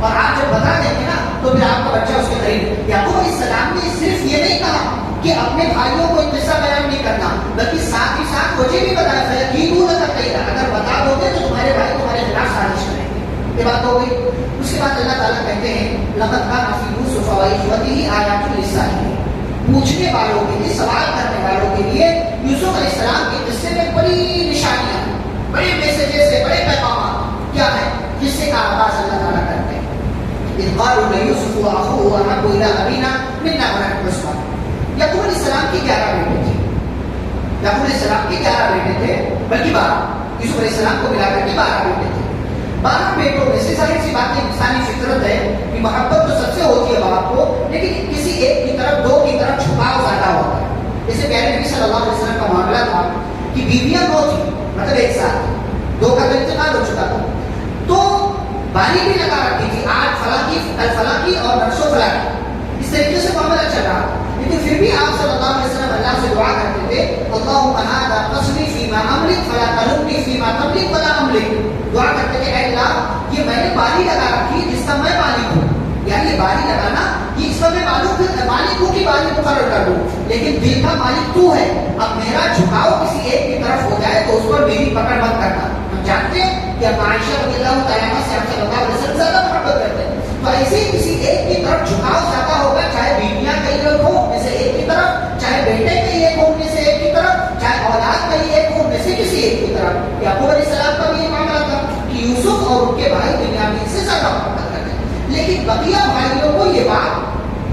اور آپ جب بتا دیں گے نا تو پھر آپ کا بچہ اس کے قریب. یعقوب علیہ السلام نے صرف یہ نہیں کہا کہ اپنے بھائیوں کو قصہ بیان نہیں کرنا، بلکہ ساتھ ہی ساتھ مجھے بھی بتایا اگر بتا دو گے تو تمہارے بھائی تمہارے خلاف سازش کریں گے. یہ بات ہو گئی. اس کے بعد اللہ تعالیٰ کہتے ہیں لقد کان فی یوسف وإخوته آیات للسائلین، پوچھنے والوں کے لیے، سوال کرنے والوں کے لیے یوسف علیہ السلام کے قصے میں بڑی نشانیاں، بڑے میسیجز سے، بڑے پیغامات. کیا ہے؟ قصے کا آغاز اللہ تعالیٰ کرتے ہیں اذ قالوا ليوسف وأخوه أحب إلى أبينا منا ونحن عصبة. یعقوب علیہ السلام کے 11 بیٹے تھے. یعقوب علیہ السلام کے 11 بیٹے تھے، بلکہ 12. یوسف علیہ السلام کو ملا کر کے 12 بیٹے تھے. 12 بیٹوں میں سے ظاہر سی بات ہے، انسانی فطرت ہے کہ محبت تو سب سے ہوتی ہے باپ کو، لیکن کسی ایک کی طرف، دو کی طرف جھکاؤ زیادہ ہوتا ہے. جیسے پیارے نبی صلی اللہ علیہ وسلم کا معاملہ تھا کہ بیویاں 2 تھیں، مطلب ایک ساتھ 2 کا تو انتقال ہو چکا تھا، تو باری بھی لگا رکھی تھی، آج فلاں کی، کل فلاں کی اور نرسو فلاں کی. اس طریقے سے معاملہ چل رہا، لیکن پھر بھی آپ صلی اللہ علیہ وسلم اللہ سے دعا کرتے تھے اللہم ھذا قسمی فیما املک فلا تلمنی فیما تملک ولا املک. دعا کرتے تھے اے اللہ یہ میں نے باری لگا رکھی جس کا میں مالک ہوں، یعنی یہ باری لگانا یہ اس کا میں مالک ہوں کہ باری مقرر کر دوں، لیکن دل کا مالک تو ہے. اب میرا جھکاؤ کسی ایک کی طرف ہو جائے تو اس پر میری پکڑ مت کرنا. ہم جانتے ہیں کہ اب عائشہ رضی اللہ تعالیٰ عنہا سے صلی اللہ علیہ وسلم زیادہ محبت کرتے ہیں، تو ایسے ہی کسی ایک کی طرف جھکاؤ زیادہ ہوگا، چاہے بیویاں کئی لوگ ہوں ان میں سے ایک کی طرف، چاہے بیٹے کئی ایک ہوں ان میں سے ایک کی طرف، چاہے اولاد کئی ایک ہوں ان میں سے کسی ایک کی طرف. یعقوب علیہ السلام کا بھی یہ معاملہ تھا کہ یوسف اور ان کے بھائی بنیامین سے زیادہ محبت کرتے ہیں، لیکن بقیہ بھائیوں کو یہ بات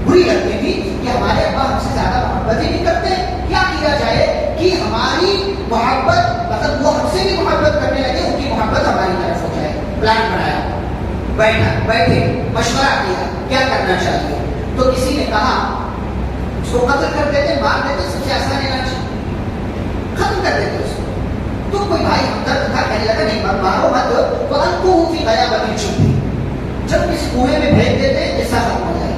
بری لگتی تھی کہ ہمارے ابا ہم سے زیادہ محبت ہی نہیں کرتے. کیا کیا جائے کہ ہماری محبت، مطلب وہ ہم سے بھی محبت کرنے لگے، ان کی محبت ہماری طرف ہو جائے. پلان بنایا، بیٹھے مشورہ کیا کیا کرنا چاہیے. تو کسی نے کہا اس کو قتل کر دیتے، مار دیتے، سب سے آسان علاج ختم کر دیتے اس کو. تو کوئی بھائی ہمدرد تھا، کہنے لگا نہیں مارو مت، تو القوہ فی غیابۃ الجب، جب کسی کنویں میں پھینک دیتے قصہ ختم ہو جائے،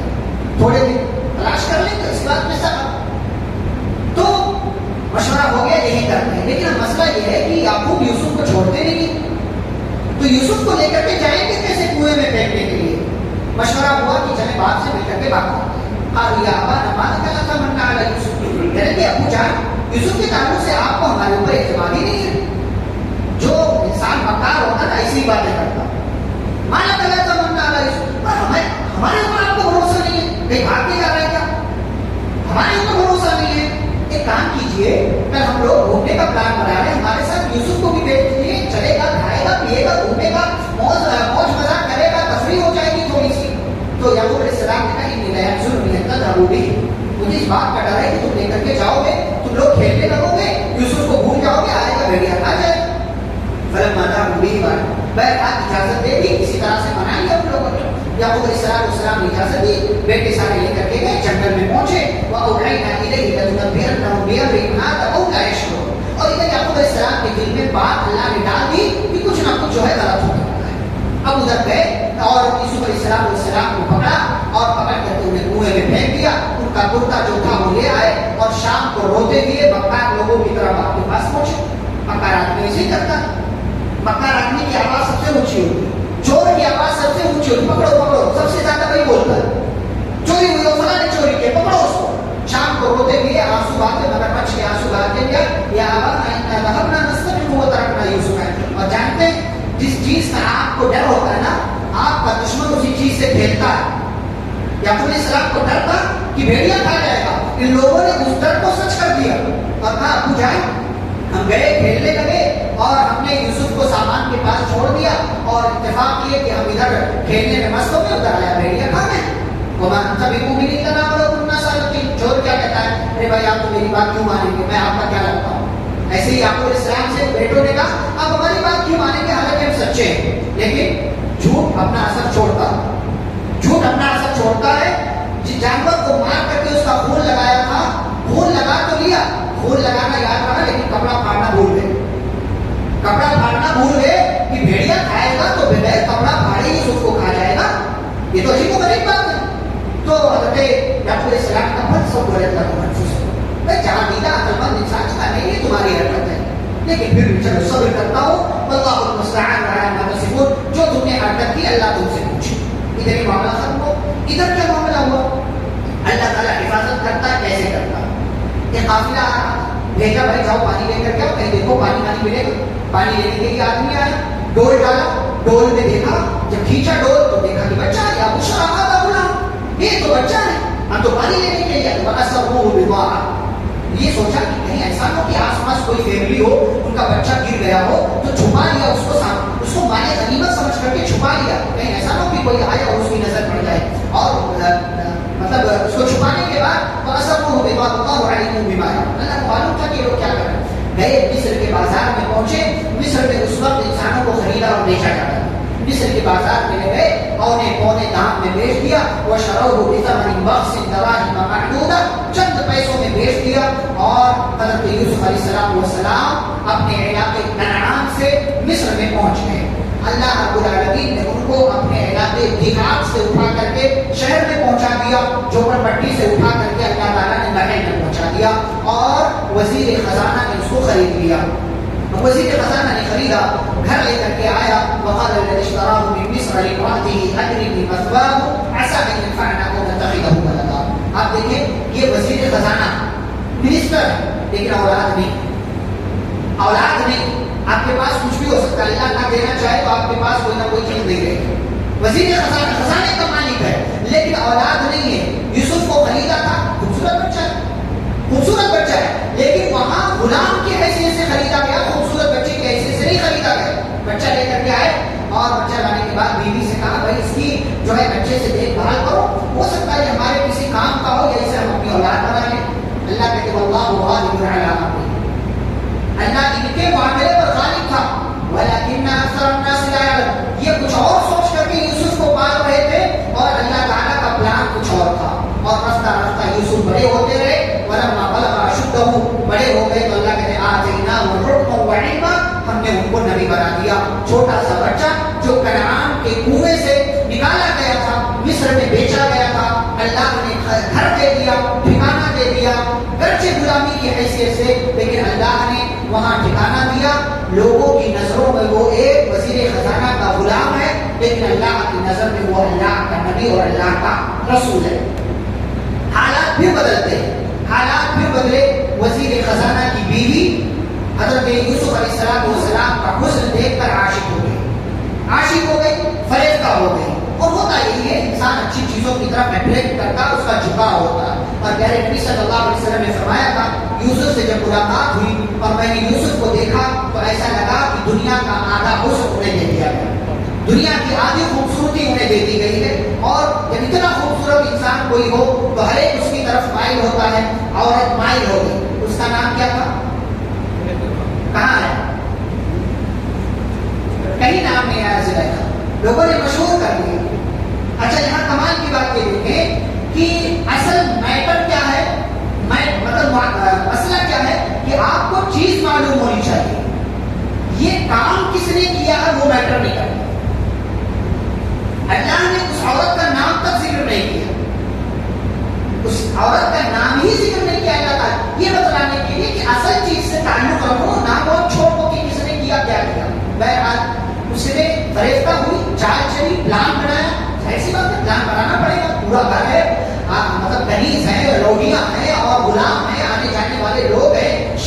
تھوڑے دن تلاش کر لیں تو اس بات قصہ ختم. تو مشورہ ہو گیا یہی کرتے ہیں، لیکن مسئلہ یہ ہے کہ یعقوب یوسف کو چھوڑتے نہیں، تو یوسف کو لے کر کے جائیں گے کیسے کنویں میں پھینکنے کے لیے. مشورہ ہوا کہ چلے باپ سے مل کر کے بات کرتے ہیں. کہ ابو جان یوسف کے تعلق سے آپ کو ہمارے اوپر اعتماد ہی نہیں ہے. جو انسان مکار ہوتا نا ایسی باتیں کرتا، مانا کلا کا من نہ یوسف، ہمارے اوپر آپ کو بھروسہ نہیں ہے، کہیں بھاگ کے جا رہا ہے کیا؟ ہمارے اوپر بھروسہ نہیں ہے. ایک کام کیجئے، کل ہم لوگ گھومنے کا پلان بنا رہے ہیں، ہمارے ساتھ یوسف کو بھی بھیج دیجیے، چلے گا، کھائے گا، پیے گا، گھومے گا، موج مزاق کرے گا، تفریح ہو جائے گی تھوڑی سی. تو یعقوب علیہ السلام نے کہا انی لیحزننی ان تذهبوا به، مجھے اس بات کا ڈر ہے کہ تم لے کر کے جاؤ گے، تم لوگ کھیلنے لگو گے، یوسف کو بھول جاؤ گے، آئے گا بھیڑیا کھا جائے. فلما ذهبوا به بہرحال اجازت دے دی، کسی طرح سے منائیں گے ہم لوگوں نے. یعقوب علیہ السلام نے اجازت دی، بیٹے سارے لے کر کے گئے، جنگل میں پہنچے. وأوحينا إليه لتنبئنهم بأمرهم هذا وهم لا يشعرون. اور ادھر یعقوب علیہ السلام کے دل میں بات اللہ نے ڈال دی کہ کچھ نہ کچھ جو ہے غلط ہونے والا ہے. اب ادھر گئے اور یوسف علیہ السلام کو پکڑا اور پکڑ کر کے انہیں کنویں میں پھینک دیا. ان کا کرتا جو تھا وہ لے آئے اور شام کو روتے ہوئے بکار لوگوں کی طرف آپ کے پاس پہنچے. مکار آدمی ایسے ہی کرتا ہے. مکار آدمی کی آواز سب سے اونچی ہوتی ہے, چور کی آواز سب سے اونچی ہوتی ہے, پکڑو پکڑو, سب سے زیادہ وہی بولتا ہے. چوری ہوئی ہو, فلاں نے چوری کی, پکڑو اس کو. شام کو روتے ہوئے آنسو بہاتے, مگرمچھ کے آنسو بہاتے ہوئے, یا ذهبنا نستبق وتركنا يوسف. اور جانتے ہیں جس چیز کا آپ کو ڈر ہوتا ہے نا, آپ کا دشمن اسی چیز سے کھیلتا ہے. یعقوب علیہ السلام کو ڈر تھا کہ بھیڑیا کھا جائے گا. ان لوگوں نے اس ڈر کو سچ کر دیا اور کہا ابو جان ہم گئے کھیلنے لگے اور ہم نے یوسف کو سامان کے پاس چھوڑ دیا اور اتفاق کیے کہ ہم ادھر کھیلنے میں مست ہو گئے, ادھر آیا بھیڑیا کھا گئے. چور کیا کہتا ہے, ارے بھائی آپ تو میری بات کیوں مانیں گے, میں آپ کا کیا لگتا ہوں. ایسے ہی یعقوب علیہ السلام سے بیٹوں نے کہا آپ ہماری بات کیوں مانیں گے, حالانکہ ہم سچے ہیں. لیکن جھوٹ اپنا اثر چھوڑتا ہے, جھوٹ اپنا اثر چھوڑتا ہے. جس جانور کو مار کر کے اس کا خون لگایا تھا, خون لگا تو لیا, خون لگانا یاد رہا لیکن کپڑا پھاڑنا بھول گئے. کپڑا پھاڑنا بھول گئے کہ بھیڑیا کھائے گا تو بغیر کپڑا پھاڑے ہی اس کو کھا جائے گا. یہ تو عجیب و غریب بات ہے. تو حضرت یعقوب علیہ السلام کا من سب غلط کا محسوس ہو, میں جہاں دیدہ عقل مند انسان کا نہیں, یہ تمہاری حرکت ہے, لیکن پھر بھی چلو صبر کرتا ہوں. واللہ المستعان علی ما تصفون, جو تم نے حرکت کی اللہ تم سے پوچھے. ادھر ہی معاملہ ختم ہو. ادھر کیا معاملہ ہوا, اللہ تعالیٰ حفاظت کرتا ہے, کیسے کرتا ہے. یہ قافلہ آ رہا, بھیجا بھائی جاؤ پانی لے کر کے آؤ, کہیں دیکھو پانی پانی ملے گا. پانی لینے کے لیے آدمی آیا, ڈول ڈالا, ڈول میں دیکھا, جب کھینچا ڈول تو دیکھا کہ بچہ ہے, یا بشرا آتا بولا یہ تو بچہ ہے, ہم تو پانی لینے کے لیے. وَأَسَرُّوهُ بِضَاعَةً, یہ سوچا کہ کہیں ایسا ہو کہ آس پاس کوئی فیملی ہو, ان کا بچہ گر گیا ہو تو چھپا لیا اس کو مانے غنیمت سمجھ کر کے چھپا لیا. کہیں ایسا نہ ہو کہ کوئی آئے اور اس کی نظر پڑ جائے, اور مطلب اس کو چھپانے کے بعد وَأَسَرُّوهُ بِضَاعَةً وَاللَّهُ عَلِيمٌ بِمَا يَعْمَلُونَ. اللہ کو معلوم تھا کہ لوگ کیا کر رہے ہیں. گئے مصر کے بازار میں پہنچے. مصر میں اس وقت انسانوں کو خریدا اور بیچا جاتا تھا. مصر کے بازار میں گئے, پونے پونے دام میں بیچ دیا. وَشَرَوْهُ بِثَمَنٍ بَخْسٍ دَرَاهِمَ مَعْدُودَةٍ, چند پیسوں میں بیچ دیا. اور حضرت یوسف علیہ السلام اپنے علاقے کنعان سے مصر میں پہنچ گئے. اللہ رب العالمین نے ان کو اپنے علاقے دیہات سے اٹھا کر کے شہر میں پہنچا دیا. جھوپڑ پٹی سے اٹھا کر کے اللہ تعالیٰ نے محل میں پہنچا دیا, اور وزیر خزانہ نے اس کو خرید لیا. وزیر خزانہ نے خریدا, گھر لے کر کے آیا. وقال الذي اشتراه من مصر لامرأته أكرمي مثواه عسى أن ينفعنا أو نتخذه ولدا. آپ دیکھیں یہ وزیر خزانہ منسٹر ہے, لیکن اولاد نہیں. اولاد نہیں. آپ کے پاس کچھ بھی ہو سکتا ہے, اللہ نہ دینا چاہے تو آپ کے پاس کوئی نہ کوئی چیز دے رہے ہیں. وزیر خزانہ خزانے کا مالک ہے لیکن اولاد نہیں ہے. یوسف کو خریدا تھا, خوبصورت بچہ ہے, خوبصورت بچہ ہے, لیکن وہاں غلام کی حیثیت سے خریدا گیا, خوبصورت بچے کی حیثیت سے نہیں خریدا گیا. بچہ لے کر کے آئے, اور بچہ لانے کے بعد بیوی سے کہا بھائی اس کی جو ہے بچے سے دیکھ بھال کرو, ہو سکتا ہے ہمارے کسی کام کا ہو, یا اسے ہم اپنی اولاد بنا لیں. اللہ کہتے واللہ غالب علی امرہ, اللہ ان کے معاملے پر غالب تھا. ولکن اکثر الناس لا يعلمون, یہ کچھ اور سوچ کر کے یوسف کو پال رہے تھے, اور اللہ تعالیٰ کا پلان کچھ اور تھا. اور رفتہ رفتہ یوسف بڑے ہوتے رہے. ولما بلغ اشدہ, بڑے ہو گئے تو اللہ کہتے آتیناہ الحکم وعلما, ہم نے ان کو نبی بنا دیا. چھوٹا سا بچہ جو کنعان کے کنویں سے نکالا گیا تھا, مصر میں بیچا گیا تھا, اللہ نے گھر دے دیا, ٹھکانہ دے دیا, گرچہ غلامی کی حیثیت سے, لیکن اللہ نے وہاں ٹھکانہ دیا. لوگوں کی نظروں میں وہ ایک وزیر خزانہ کا غلام ہے, لیکن اللہ کی نظر میں وہ اللہ کا نبی اور اللہ کا رسول ہے. حالات پھر بدلتے, حالات پھر بدلے. وزیر خزانہ کی بیوی حضرت یوسف علیہ السلام کا حسن دیکھ کر عاشق ہو گئی, عاشق ہو گئی, فریفتہ ہو گئی. اور ہوتا یہی ہے, انسان اچھی چیزوں کی طرف اٹریکٹ کرتا, اس کا جھکاؤ ہوتا. اور پیارے نبی صلی اللہ علیہ وسلم نے فرمایا تھا, یوسف سے جب ملاقات ہوئی اور میں نے یوسف کو دیکھا تو ایسا لگا کہ دنیا کا آدھا حسن انہیں دے دیا گیا, دنیا کی آدھی خوبصورتی انہیں دے دی گئی ہے. اور جب اتنا خوبصورت انسان کوئی ہو تو ہر ایک اس کی طرف مائل ہوتا ہے. عورت مائل ہوگی. اس کا نام کیا تھا, کہاں ہے, کہیں نام نہیں آیا زلیخا, لوگوں نے مشہور کر دیا. اچھا یہاں کمال کی بات یہ دیکھیں کہ اصل میٹر کیا ہے, مطلب مسئلہ کیا ہے کہ آپ کو چیز معلوم ہونی چاہیے. یہ کام کس نے کیا ہے وہ میٹر نہیں کرتا. اللہ نے اس عورت کا نام تک ذکر نہیں کیا, اس عورت کا نام ہی ذکر نہیں کیا اللہ تعالیٰ, یہ بتلانے کے لیے کہ اصل چیز سے تعلق رکھو, نام بہت چھوٹا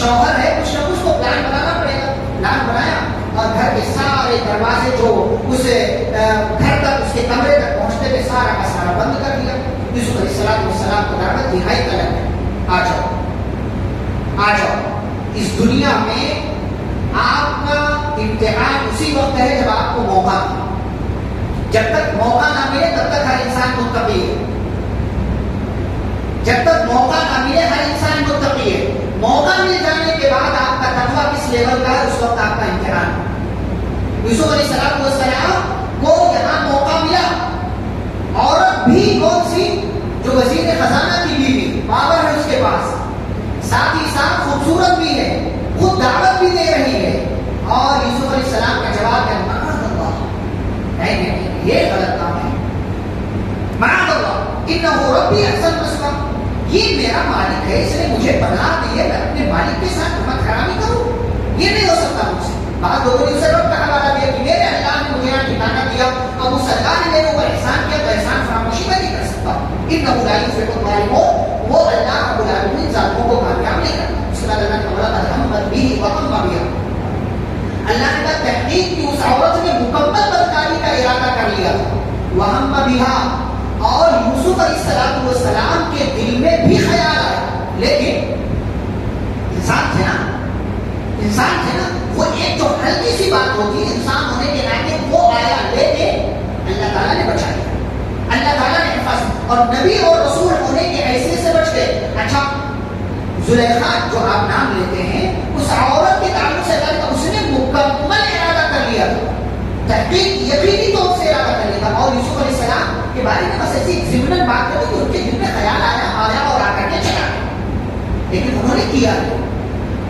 شوہر ہے, کچھ نہ کچھ تو پلان بنانا پڑے گا. پلان بنایا اور گھر کے سارے دروازے جو اس گھر تک, اس کے کمرے تک پہنچتے تھے, سارا کا سارا بند کر دیا. یوسف علیہ السلام کو دعوت دی, ہائی طلب ہے, آ جاؤ آ جاؤ. اس دنیا میں آپ کا امتحان اسی وقت ہے جب آپ کو موقع ملے. جب تک موقع نہ ملے تب تک ہر انسان متقی ہے. جب تک موقع نہ ملے ہر انسان متقی ہے. موقع مل جانے کے بعد آپ کا تقویٰ کس لیول کا ہے, اس وقت آپ کا امتحان. یوسف علیہ السلام کو یہاں موقع ملا. عورت بھی کون سی, جو وزیر خزانہ کی بیوی, پاور ہے اس کے پاس, ساتھ ہی ساتھ خوبصورت بھی ہے, خود دعوت بھی دے رہی ہے. اور یوسف علیہ السلام کا جواب ہے معاذ اللہ, نہیں یہ غلط کام ہے. معاذ اللہ انہ ربی احسن مثواہ, یہ میرا مالک ہے, اس نے مجھے پناہ دی ہے, میں اپنے مالک کے ساتھ رحمت حرامی کروں, یہ نہیں ہو سکتا مجھ سے. بعض لوگوں نے اسے رب کا حوالہ دیا کہ میرے اللہ نے مجھے یہاں ٹھکانہ دیا, اب اس اللہ نے میرے اوپر احسان کیا تو احسان فراموشی میں نہیں کر سکتا. انہ لا یفلح الظالمون, وہ اللہ رب العالمین ظالموں کو کامیاب نہیں کرتا. اس کے بعد اللہ نے کہا ہمت بھی وہم بیا, اللہ نے کہا تحقیق کی اس عورت نے مکمل بدکاری کا ارادہ کر لیا تھا. وہم بیا, اور یوسف علیہ السلام کے دل میں بھی خیال آیا, لیکن انسان تھے نا, وہ ایک جو ہلکی سی بات ہوتی ہے انسان ہونے کے ناطے, وہ آیا, لیکن اللہ تعالیٰ نے بچا لیا, اللہ تعالیٰ نے حفاظت, اور نبی اور رسول ہونے کے حیثیت سے بچ گئے. اچھا زلیخا جو آپ نام لیتے ہیں, اس عورت کے تعلق سے اس نے مکمل ارادہ کر لیا تھا, تحقیق یقینی طور سے ارادہ کر لیا تھا. اور یوسف علیہ السلام کے بارے میں بس ایسی ضمن بات کرتے کہ ان کے دل میں خیال آیا اور آ کر کے چلا گیا, لیکن انہوں نے کیا.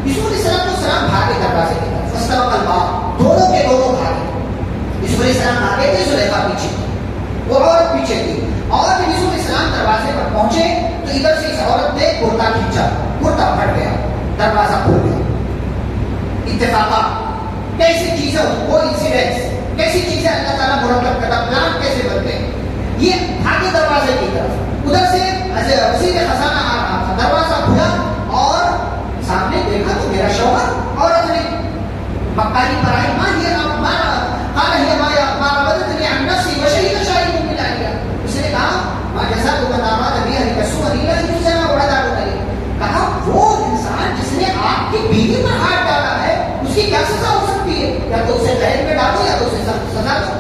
یوسف علیہ السلام بھاگے دروازے کی طرف, فاستبق الباب, دونوں کے دونوں بھاگے. یوسف علیہ السلام آگے تھے, زلیخا پیچھے تھی, وہ عورت پیچھے تھی. اور جب یوسف علیہ السلام دروازے پر پہنچے تو ادھر سے اس عورت نے کرتا کھینچا, کرتا پھٹ گیا, دروازہ کھل گیا. اتفاقات کیسی چیزیں, وہ انسیڈنٹس کیسی چیزیں اللہ تعالیٰ مرتب کرتا, پلان کیسے بنتے ہیں. یہ بھاگے دروازے کی طرف, ادھر سے وزیر خزانہ آ رہا تھا, دروازہ کھلا اور سامنے دیکھا تو میرا شوہر, عورت نے مکاری پر آئی, ماں یہ قال هي ما راودتني عن نفسي وشهد شاهد من اهلها. اس نے کہا ما جزاء من اراد بها سوءا الا ان يجزى وعذاب اليم. کہا وہ انسان جس نے آپ کی بیوی پر ہاتھ ڈالا ہے اس کی کیا سزا ہو سکتی ہے, یا تو اسے قید میں ڈالو یا تو اسے سخت سزا دو.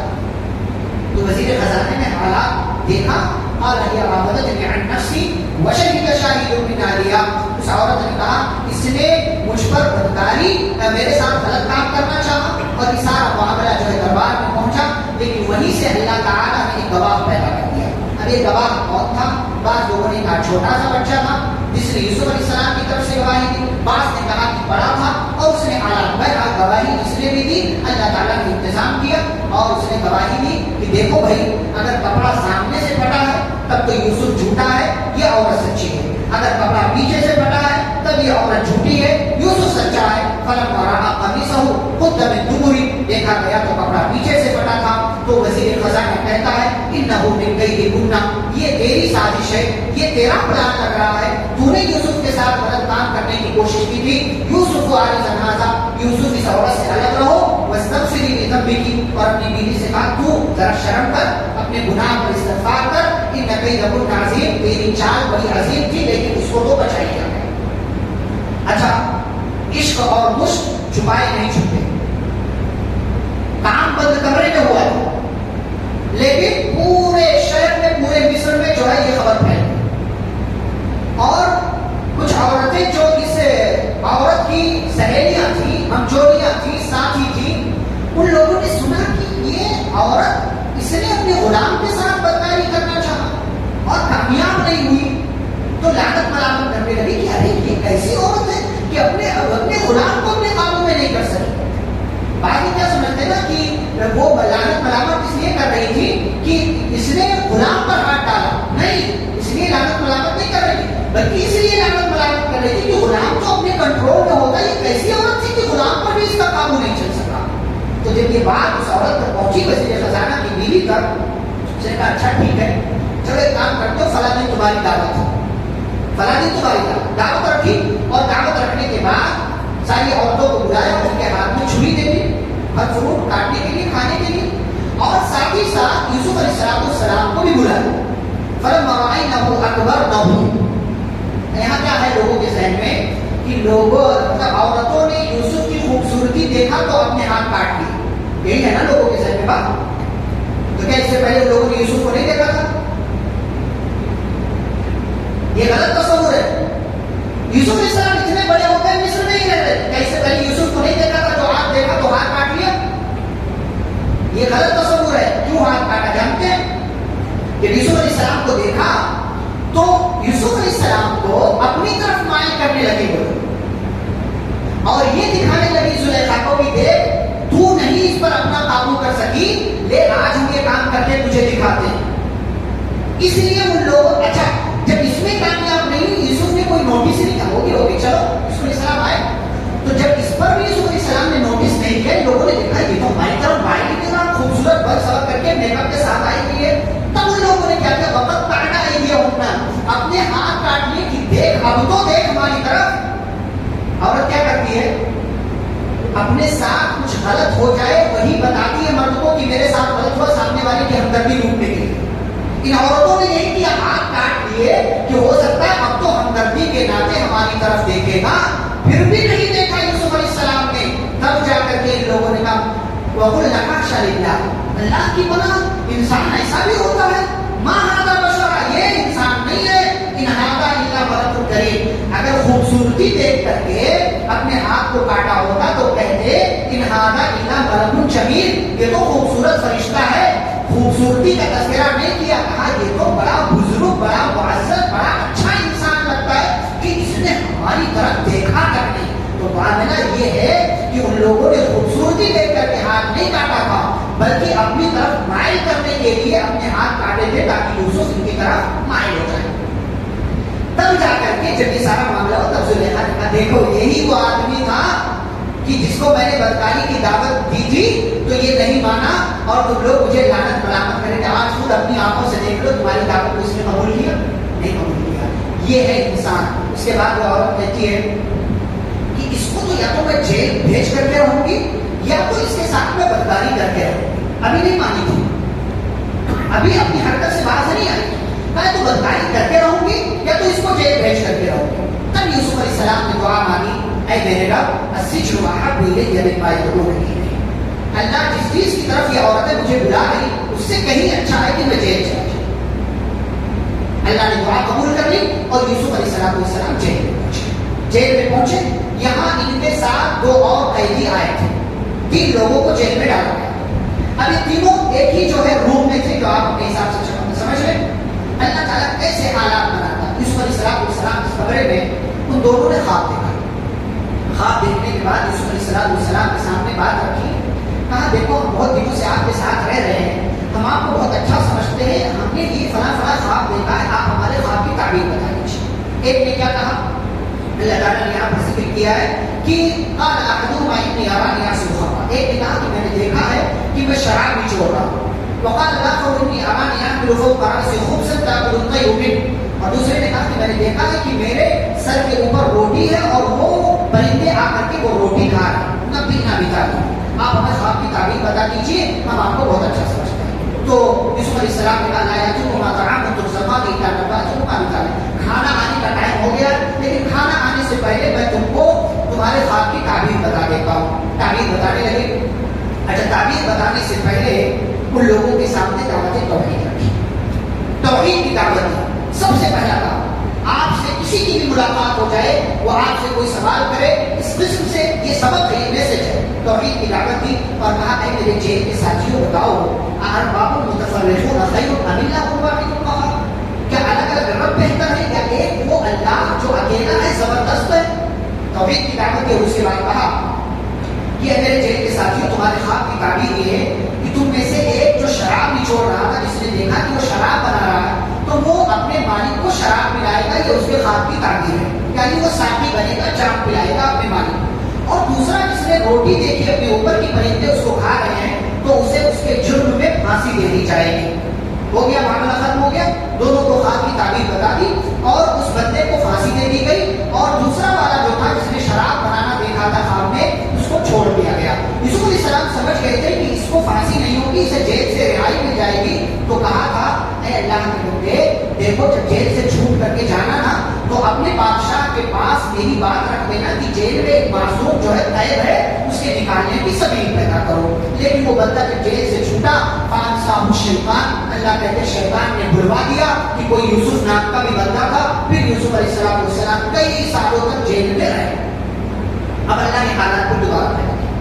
تو وزیر خزانے نے حالات دیکھا, قال هي راودتني عن نفسي وشهد شاهد من اهلها. اس عورت نے کہا اس نے مجھ پر بدکاری, میرے ساتھ غلط کام کرنا چاہا, اور یہ سارا معاملہ جو ہے دربار میں پہنچا, لیکن وہیں سے اللہ تعالیٰ نے ایک گواہ پیدا کر دیا. اب یہ گواہ کون تھا؟ بعض لوگوں نے کہا چھوٹا سا بچہ تھا جس نے یوسف علیہ السلام کی طرف سے گواہی دی, بعض نے کہا کہ بڑا تھا اور اس نے اعلیٰ گواہی اس نے بھی دی, اللہ تعالیٰ نے انتظام کیا اور اس نے گواہی دی کہ دیکھو بھائی, اگر کپڑا سامنے سے پھٹا ہے تب تو یوسف جھوٹا ہے, یہ عورت سچی ہے. اگر کپڑا پیچھے سے پھٹا ہے تب یہ عورت جھوٹی ہے, یوسف سچا ہے. فلما رأى قميصه قد من دبر, دیکھا گیا تو کپڑا پیچھے سے پھٹا تھا. تو وزیر خزانہ کہتا ہے انه من کیدکن, یہ تیری سازش ہے, یہ تیرا پلان لگ رہا ہے, تو نے یوسف کے ساتھ غلط کام کرنے کی کوشش کی تھی. یوسف کو عارض هذا, یوسف اس عورت سے الگ رہو, واستغفری لذنبک, اور اپنی بیوی سے کہا تو ذرا شرم کر, اپنے گناہ پر استغفار کر, ان کیدکن عظیم, تیری چال بڑی عظیم تھی لیکن اس کو تو بچائی گیا. اچھا عشق اور مشق چھپائے نہیں چھپتے, کام بند کمرے میں ہوا تھا, لیکن پورے شہر میں, پورے مصر میں جو ہے یہ خبر پھیل گئی. اور کچھ عورتیں جو اس عورت کی سہیلیاں تھیں, ہمجولیاں تھیں, ساتھی تھیں, ان لوگوں نے سنا کہ یہ عورت, اس نے اپنے غلام کے ساتھ بدکاری کرنا چاہا اور کامیاب نہیں ہوئی, تو لعنت ملامت کرنے لگی کہ ارے یہ کیسی عورت ہے کہ اپنے غلام کو اپنے قابو میں نہیں کر سکی. بعد کیا سمجھتے نا کہ وہ لعنت ملامت اس لیے کر رہی تھی کہ اس نے غلام پر ہاتھ ڈالا, نہیں, اس لیے لعنت ملامت نہیں کر رہی تھی, بلکہ اس لیے لعنت ملامت کر رہی تھی کہ غلام تو اپنے کنٹرول میں ہوتا, یہ کیسی عورت تھی کہ غلام پر بھی اس کا قابو نہیں چل سکا. تو جب یہ بات اس عورت تک پہنچی وزیر خزانہ کی بیوی تک, اس نے کہا اچھا ٹھیک ہے, چلو ایک کام کرتے ہو, فلاں دن تمہاری دعوت ہے, فلاں دن تمہاری دعوت رکھی, اور دعوت رکھنے کے بعد فلما رأينه أكبرنه. یہاں کیا ہے لوگوں کے ذہن میں کہ لوگوں مطلب عورتوں نے یوسف کی خوبصورتی دیکھا تو اپنے ہاتھ کاٹ لیے. یہی ہے نا لوگوں کے ذہن میں بات. تو کیا اس سے پہلے لوگوں نے یوسف کو نہیں دیکھا تھا؟ یہ غلط تصور ہے. یوسف علیہ السلام اتنے بڑے ہو گئے مصر میں ہی رہ رہے. کیا اس سے پہلے یوسف کو نہیں دیکھا تھا؟ جو ہاتھ دیکھا تو ہاتھ کاٹ لیا. یہ غلط تصور ہے. کیوں ہاتھ کاٹا جانتے ہیں؟ جب یوسف علیہ السلام کو دیکھا تو یوسف علیہ السلام کو اپنی طرف مائل کرنے لگے وہ، اور یہ دکھانے لگی زلیخا کو بھی دیکھ تو نہیں اس پر اپنا قابو کر سکی، لے آج ہم یہ کام کرتے تجھے دکھاتے ہیں. اس لیے ان لوگوں اچھا جب اس میں کامیاب نہیں یوسف نے کوئی نوٹس ہی نہیں کیا ہوگی چلو یوسف علیہ السلام آئے. تو جب اس پر بھی یوسف علیہ السلام نے نوٹس نہیں کیا، لوگوں نے دیکھا یہ تو ہماری طرف مائل کی طرح خوبصورت بل سبق کر کے میک اپ کے ساتھ آئی ہوئی ہے. تب ان لوگوں نے کیا کیا؟ وقت کاٹنا ہے یہ ہونا اپنے ہاتھ کاٹنے کی. دیکھ اب تو دیکھ ہماری طرف. عورت کیا کرتی ہے؟ اپنے ساتھ کچھ غلط ہو جائے وہی بتاتی ہے مرد کو کہ میرے ساتھ غلط ہوا، سامنے والے کی ہمدردی لوٹنے کے لیے. ان عورتوں نے یہی کیا، ہاتھ کاٹ لیے کہ ہو سکتا ہے اب تو ہمدردی کے ناطے ہماری طرف دیکھے گا. پھر بھی نہیں دیکھا یوسف علیہ السلام نے. تب جا کر کے ان لوگوں نے کہا وَقُلْنَا حَاشَا لِلَّهِ، اللہ کی پناہ انسان ایسا بھی ہوتا ہے. مَا هَٰذَا بَشَرٌ، یہ انسان نہیں ہے. إِنْ هَٰذَا إِلَّا مَلَكٌ كَرِيمٌ. اگر خوبصورتی دیکھ کر کے اپنے ہاتھ کو کاٹا ہوتا تو کہتے إِنْ هَٰذَا إِلَّا مَلَكٌ جَمِيلٌ، یہ تو خوبصورت فرشتہ ہے. خوبصورتی کا تذکرہ نہیں کیا، کہا یہ تو بڑا بزرگ، بڑا معزز، بڑا اچھا انسان لگتا ہے کہ اس نے ہماری طرف دیکھا کر نہیں. تو معاملہ یہ ہے کہ ان لوگوں نے خوبصورتی دیکھ کر کے ہاتھ نہیں کاٹا تھا، بلکہ اپنی طرف مائل کرنے کے لیے اپنے ہاتھ کاٹے تھے تاکہ یوسف ان کی طرف مائل ہو جائے. تب جا کر کے جب یہ سارا معاملہ ہو تب زلیخا نے کہا دیکھو یہی وہ آدمی تھا کہ جس کو میں نے بدکاری کی دعوت دی تھی تو یہ نہیں مانا اور تم لوگ مجھے لعنت ملامت کریں گے. آج خود اپنی آنکھوں سے دیکھ لو تمہاری دعوت کو اس نے قبول کیا نہیں قبول کیا. یہ ہے انسان. اس کے بعد وہ عورت کہتی ہے کہ اس کو تو یا تو میں جیل بھیج کر کے رہوں گی یا تو اس کے ساتھ میں بدکاری کر کے رہوں گی. ابھی نہیں مانی تھی، ابھی اپنی حرکت سے باہر نہیں آئی. میں تو بدکاری کر کے رہوں گی یا تو اس کو جیل بھیج کر کے رہوں گی. تب یوسف علیہ السلام نے دعا مانگی اے میرے رب السجن احب الی مما یدعوننی الیہ. اللہ جس چیز کی طرف یہ عورتیں مجھے بلا رہی اس سے کہیں اچھا ہے کہ میں جیل چلا جاؤں. اللہ نے دعا قبول کر لی اور یوسف علیہ السلام جیل میں پہنچے. جیل میں پہنچے، یہاں ان کے ساتھ 2 اور قیدی آئے تھے. 3 لوگوں کو جیل میں ڈالا گیا. اب یہ تینوں ایک ہی جو ہے روم میں تھے جو آپ اپنے حساب سے سمجھ لیں. اللہ تعالیٰ کیسے حالات بناتا. یوسف علیہ السلام اس کمرے میں ان دونوں نے خواب دیکھا. خواب دیکھنے کے بعد یوسف علیہ السلام کے سامنے بات رکھی. کہا دیکھو ہم بہت دنوں سے آپ کے ساتھ رہ رہے ہیں، ہم آپ کو بہت اچھا سمجھتے ہیں، ہم نے یہ فلاں خواب دیکھا ہے، آپ ہمارے خواب کی تعبیر بتا دیجیے. ایک نے کیا کہا؟ اللہ تعالیٰ نے یہاں پر ذکر کیا ہے کہ قال احدهما انی ارانی اعصر خمرا. ایک نے کہا کہ میں نے دیکھا ہے کہ میں شراب نچوڑ رہا ہوں. وقال الاخر انی ارانی احمل فوق رأسی خبزا تأكل الطير منه. اور دوسرے نے کہا کہ میں نے دیکھا ہے کہ میرے سر کے اوپر روٹی ہے اور وہ پرندے آ کر کے وہ روٹی کھا رہے ہیں. نبئنا بتأویلہ، آپ ہمیں خواب کی تعبیر بتا دیجیے، ہم آپ کو بہت اچھا سمجھتے ہیں. تو یوسف علیہ السلام نے کہا لا یأتیکما طعام ترزقانہ الا نبأتکما بتأویلہ. کھانا آنے کا ٹائم ہو گیا لیکن کھانا آنے سے پہلے میں تم کو تمہارے خواب کی تعبیر بتا دیتا ہوں. تعبیر بتانے لگے. اچھا تعبیر بتانے سے پہلے ان لوگوں کے سامنے دعوت توحید رکھی. توحید کی دعوت دی. سب سے پہلا کام آپ سے کسی کی بھی ملاقات ہو جائے وہ آپ سے کوئی سوال کرے اس قسم سے یہ سبق ہے، یہ میسج ہے. توحید کی دعوت دی اور کہا اے میرے جیل کے ساتھیوں بتاؤ ارباب متفرقون خیر ام اللہ الواحد القہار. کیا الگ الگ رب بہتر ہے یا ایک وہ اللہ جو اکیلا ہے زبردست ہے؟ توحید کی دعوت دی. اس کے بعد کہا کہ اے میرے جیل کے ساتھیوں تمہارے خواب کی تعبیر یہ ہے کہ تم میں سے ایک جو شراب نچوڑ رہا تھا جس نے دیکھا کہ وہ شراب بنا رہا ہے تو وہ اپنے مالک کو شراب پلائے گا، یہ اس کے خواب کی تعبیر ہے. یعنی وہ ساتھی بنے گا، چاپ پلائے گا اپنے مالک کو. اور دوسرا جس نے روٹی دیکھی اپنے اوپر کی پرندے اس کو کھا رہے ہیں تو اسے اس کے جرم میں پھانسی دے دی جائے گی. ہو گیا معاملہ ختم ہو گیا. دونوں کو خواب کی تعبیر بتا دی اور اس بندے کو پھانسی دے دی گئی اور دوسرا والا جو تھا جس نے شراب بنانا دیکھا تھا خواب میں اس کو چھوڑ دیا گیا. یوسف علیہ السلام سمجھ گئے تھے کہ اس کو پھانسی نہیں ہوگی، اسے جیل سے رہائی مل جائے گی. تو کہا تھا اے اللہ کے بندے کے پاس میری بات رکھ دینا کہ جیل میں ایک معصوم جو ہے قید ہے اس کے نکالنے کی سبیل پیدا کرو. لیکن وہ بندہ جب جیل سے چھوٹا فانساہ الشیطان, اللہ کہتے شیطان نے بھلوا دیا کہ کوئی یوسف نام کا بھی بندہ تھا. پھر یوسف علیہ السلام کئی سالوں تک جیل میں رہے. اب اللہ نے حالات کو دوبارہ کر دیا.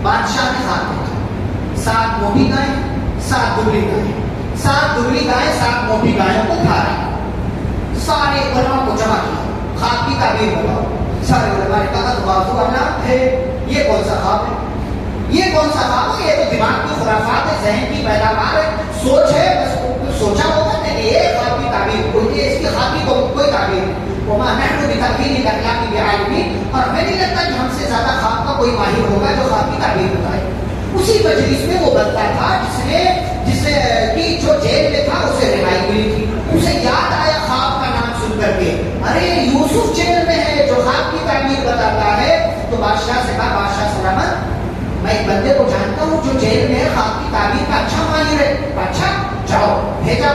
بادشاہ نے ہاتھ دیکھا 7 موٹی گائیں 7 دبلی گائیں, 7 دبلی گائیں 7 موٹی گایوں کو کھا رہی. سارے علماء کو جمع کیا, خواب کی تعبیر بتاؤ. سارے علماء نے کہا بازو اللہ ہے, یہ کون سا خواب ہے, یہ کون سا خواب ہے, یہ تو دماغ کی خرافات ہے, ذہن کی پیداوار ہے, سوچ ہے, بس سوچا ہوگا کہ یہ خواب کی تعبیر کوئی, اس کی خواب کی کوئی تعبیر نہیں. وما نحن بتأويل الأحلام بعالمين, اور ہمیں نہیں لگتا کہ ہم سے زیادہ خواب کا کوئی ماہر ہوگا جو خواب کی تعبیر بتائے. اسی مجلس میں وہ بندہ تھا جسے کی جو جیل میں تھا اسے رہائی ملی تھی. اسے یاد آیا خواب کا نام سن کر کے, ارے یوسف جیل میں ہے جو خواب کی تعبیر بتاتا ہے. تو بادشاہ سے کہا بادشاہ سلامت, میں ایک بندے کو جانتا ہوں جو جیل میں ہے, خواب کی تعبیر کا اچھا ماہر ہے. اچھا جاؤ بھیجا.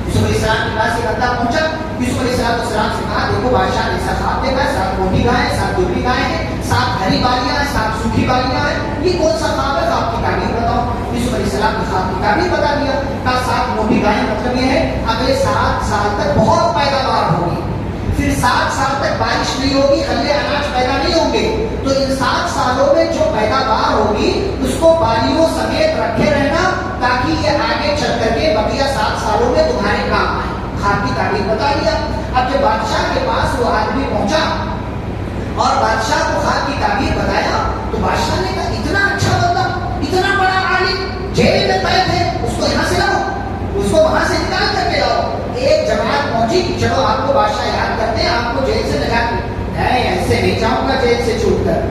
یوسف علیہ السلام کے پاس یہ بندہ پہنچا. یوسف علیہ السلام سے کہا دیکھو بادشاہ نے ایسا خواب دیکھا ہے, 7 موٹی گائیں 7 دبلی گائیں ہیں, 7 ہری بالیاں ہیں 7 سوکھی بالیاں ہیں, یہ کون سا خواب ہے, خواب کی تعبیر بتاؤ. یوسف علیہ السلام نے خواب کی تعبیر بتا دیا. کہا 7 موٹی گائیں مطلب یہ ہے اگلے 7 سال تک بہت پیداوار ہوگی, پھر 7 سال تک بارش نہیں ہوگی, غلے اناج پیدا نہیں ہوں گے, تو ان 7 سالوں میں جو پیداوار ہوگی اس کو بالیوں سمیت رکھے رہنا تاکہ یہ آگے چل کر کے بقیہ 7 سالوں میں تمہارے کام آئے. خواب کی تعبیر بتا دیا. اب جب بادشاہ کے پاس وہ آدمی پہنچا اور بادشاہ کو خواب کی تعبیر بتایا تو بادشاہ نے کہا اتنا اچھا بندہ, اتنا بڑا عالم جیل میں قید ہے, اس کو یہاں سے لاؤ, اس کو وہاں سے نکال کر کے لاؤ. ایک جماعت پہنچی کہ چلو آپ کو بادشاہ یاد کرتے ہیں, آپ کو جیل سے نکال کے, ایسے نہیں جاؤں گا جیل سے چھوٹ کر,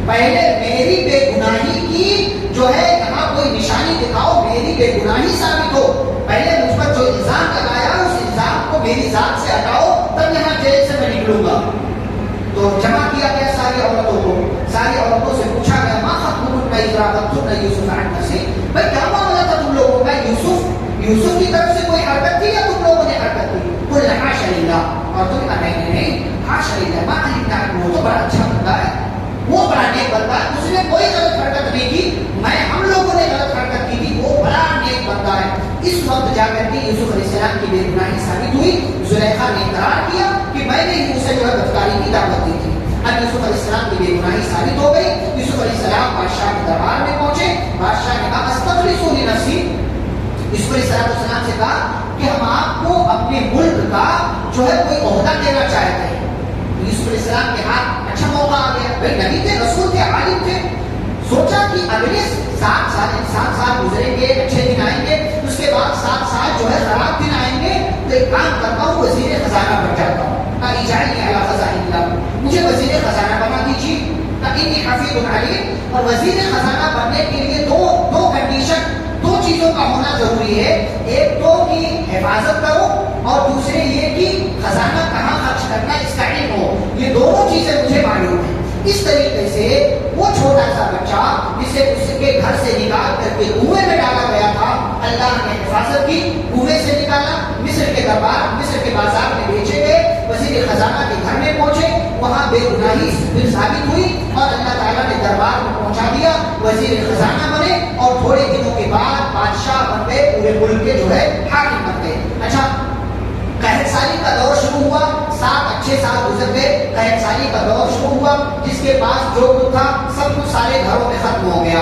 پہلے میری بے گناہی کی جو ہے یہاں کوئی نشانی دکھاؤ, میری بے گناہی ثابت ہو, پہلے مجھ پر جو الزام لگایا اس الزام کو میری ذات سے ہٹاؤ, تب یہاں جیل سے میں نکلوں گا. تو جمع کیا گیا ساری عورتوں کو, ساری عورتوں سے پوچھا گیا ما خطبکن اذا راودتن یوسف عن نفسه, بھائی کیا معاملہ تھا تم لوگوں کا, یوسف کی طرف سے کوئی حرکت تھی یا تم لوگوں نے حرکت کی. قلنا حاشا للہ, اور تم نے کہا نہیں حاشا للہ ما علمنا عنہ, وہ تو بڑا اچھا بندہ ہے, وہ بڑا نیک بندہ ہے, اس نے کوئی غلط حرکت نہیں کی, ہم لوگوں نے غلط حرکت کی تھی, وہ بڑا نیک بندہ ہے. اس وقت جا کر کے یوسف علیہ السلام کی بے گناہی ثابت ہوئی. زلیخا نے اقرار کیا کہ میں نے اسے جو ہے بدکاری کی دعوت دی تھی. اب یوسف علیہ السلام کی بے گناہی ثابت ہو گئی. یوسف علیہ السلام بادشاہ کے دربار میں پہنچے. بادشاہ نے کہا استخلصوا لنفسی, یوسف علیہ السلام سے کہا کہ ہم آپ کو اپنے ملک کا جو ہے کوئی عہدہ دینا چاہتے ہیں. یوسف علیہ السلام کے ہاتھ اچھا موقع آ گیا, بھائی نبی تھے, رسول تھے, عالم تھے. سوچا کہ اگلے 7 سال گزریں گے, اچھے دن آئیں گے, اس کے بعد 7 سال جو ہے خراب دن آئیں گے, تو ایک کام کرتا ہوں وزیر خزانہ بن جاتا ہوں. اجعلنی علی خزائن الارض, مجھے وزیر خزانہ بنا دیجیے. انی حفیظ علیم, اور وزیر خزانہ بننے کے لیے دو کنڈیشن, 2 چیزوں کا ہونا ضروری ہے. ایک تو کی حفاظت کرو, اور دوسرے یہ کہ خزانہ کہاں خرچ کرنا اس کا علم ہو. یہ دونوں چیزیں مجھے معلوم ہیں. اس طریقے سے وہ چھوٹا سا بچہ جسے اس کے گھر سے نکال کر کے کنویں میں ڈالا گیا تھا, اللہ نے حفاظت کی, کنویں سے نکالا, مصر کے دربار, مصر کے بازار میں بیچے گئے, وزیر خزانہ کے گھر میں پہنچے, وہاں بے گناہی پھر ثابت ہوئی اور اللہ تعالیٰ نے دربار میں پہنچا دیا, وزیر خزانہ بنے, اور تھوڑے دنوں کے بعد بادشاہ بن گئے, پورے ملک کے جو ہے حاکم بن گئے. اچھا, قحط سالی کا دور شروع ہوا, 7 اچھے سال گزر گئے, قحط سالی کا دور شروع ہوا, جس کے پاس جو کچھ تھا سب کچھ سارے گھروں میں ختم ہو گیا.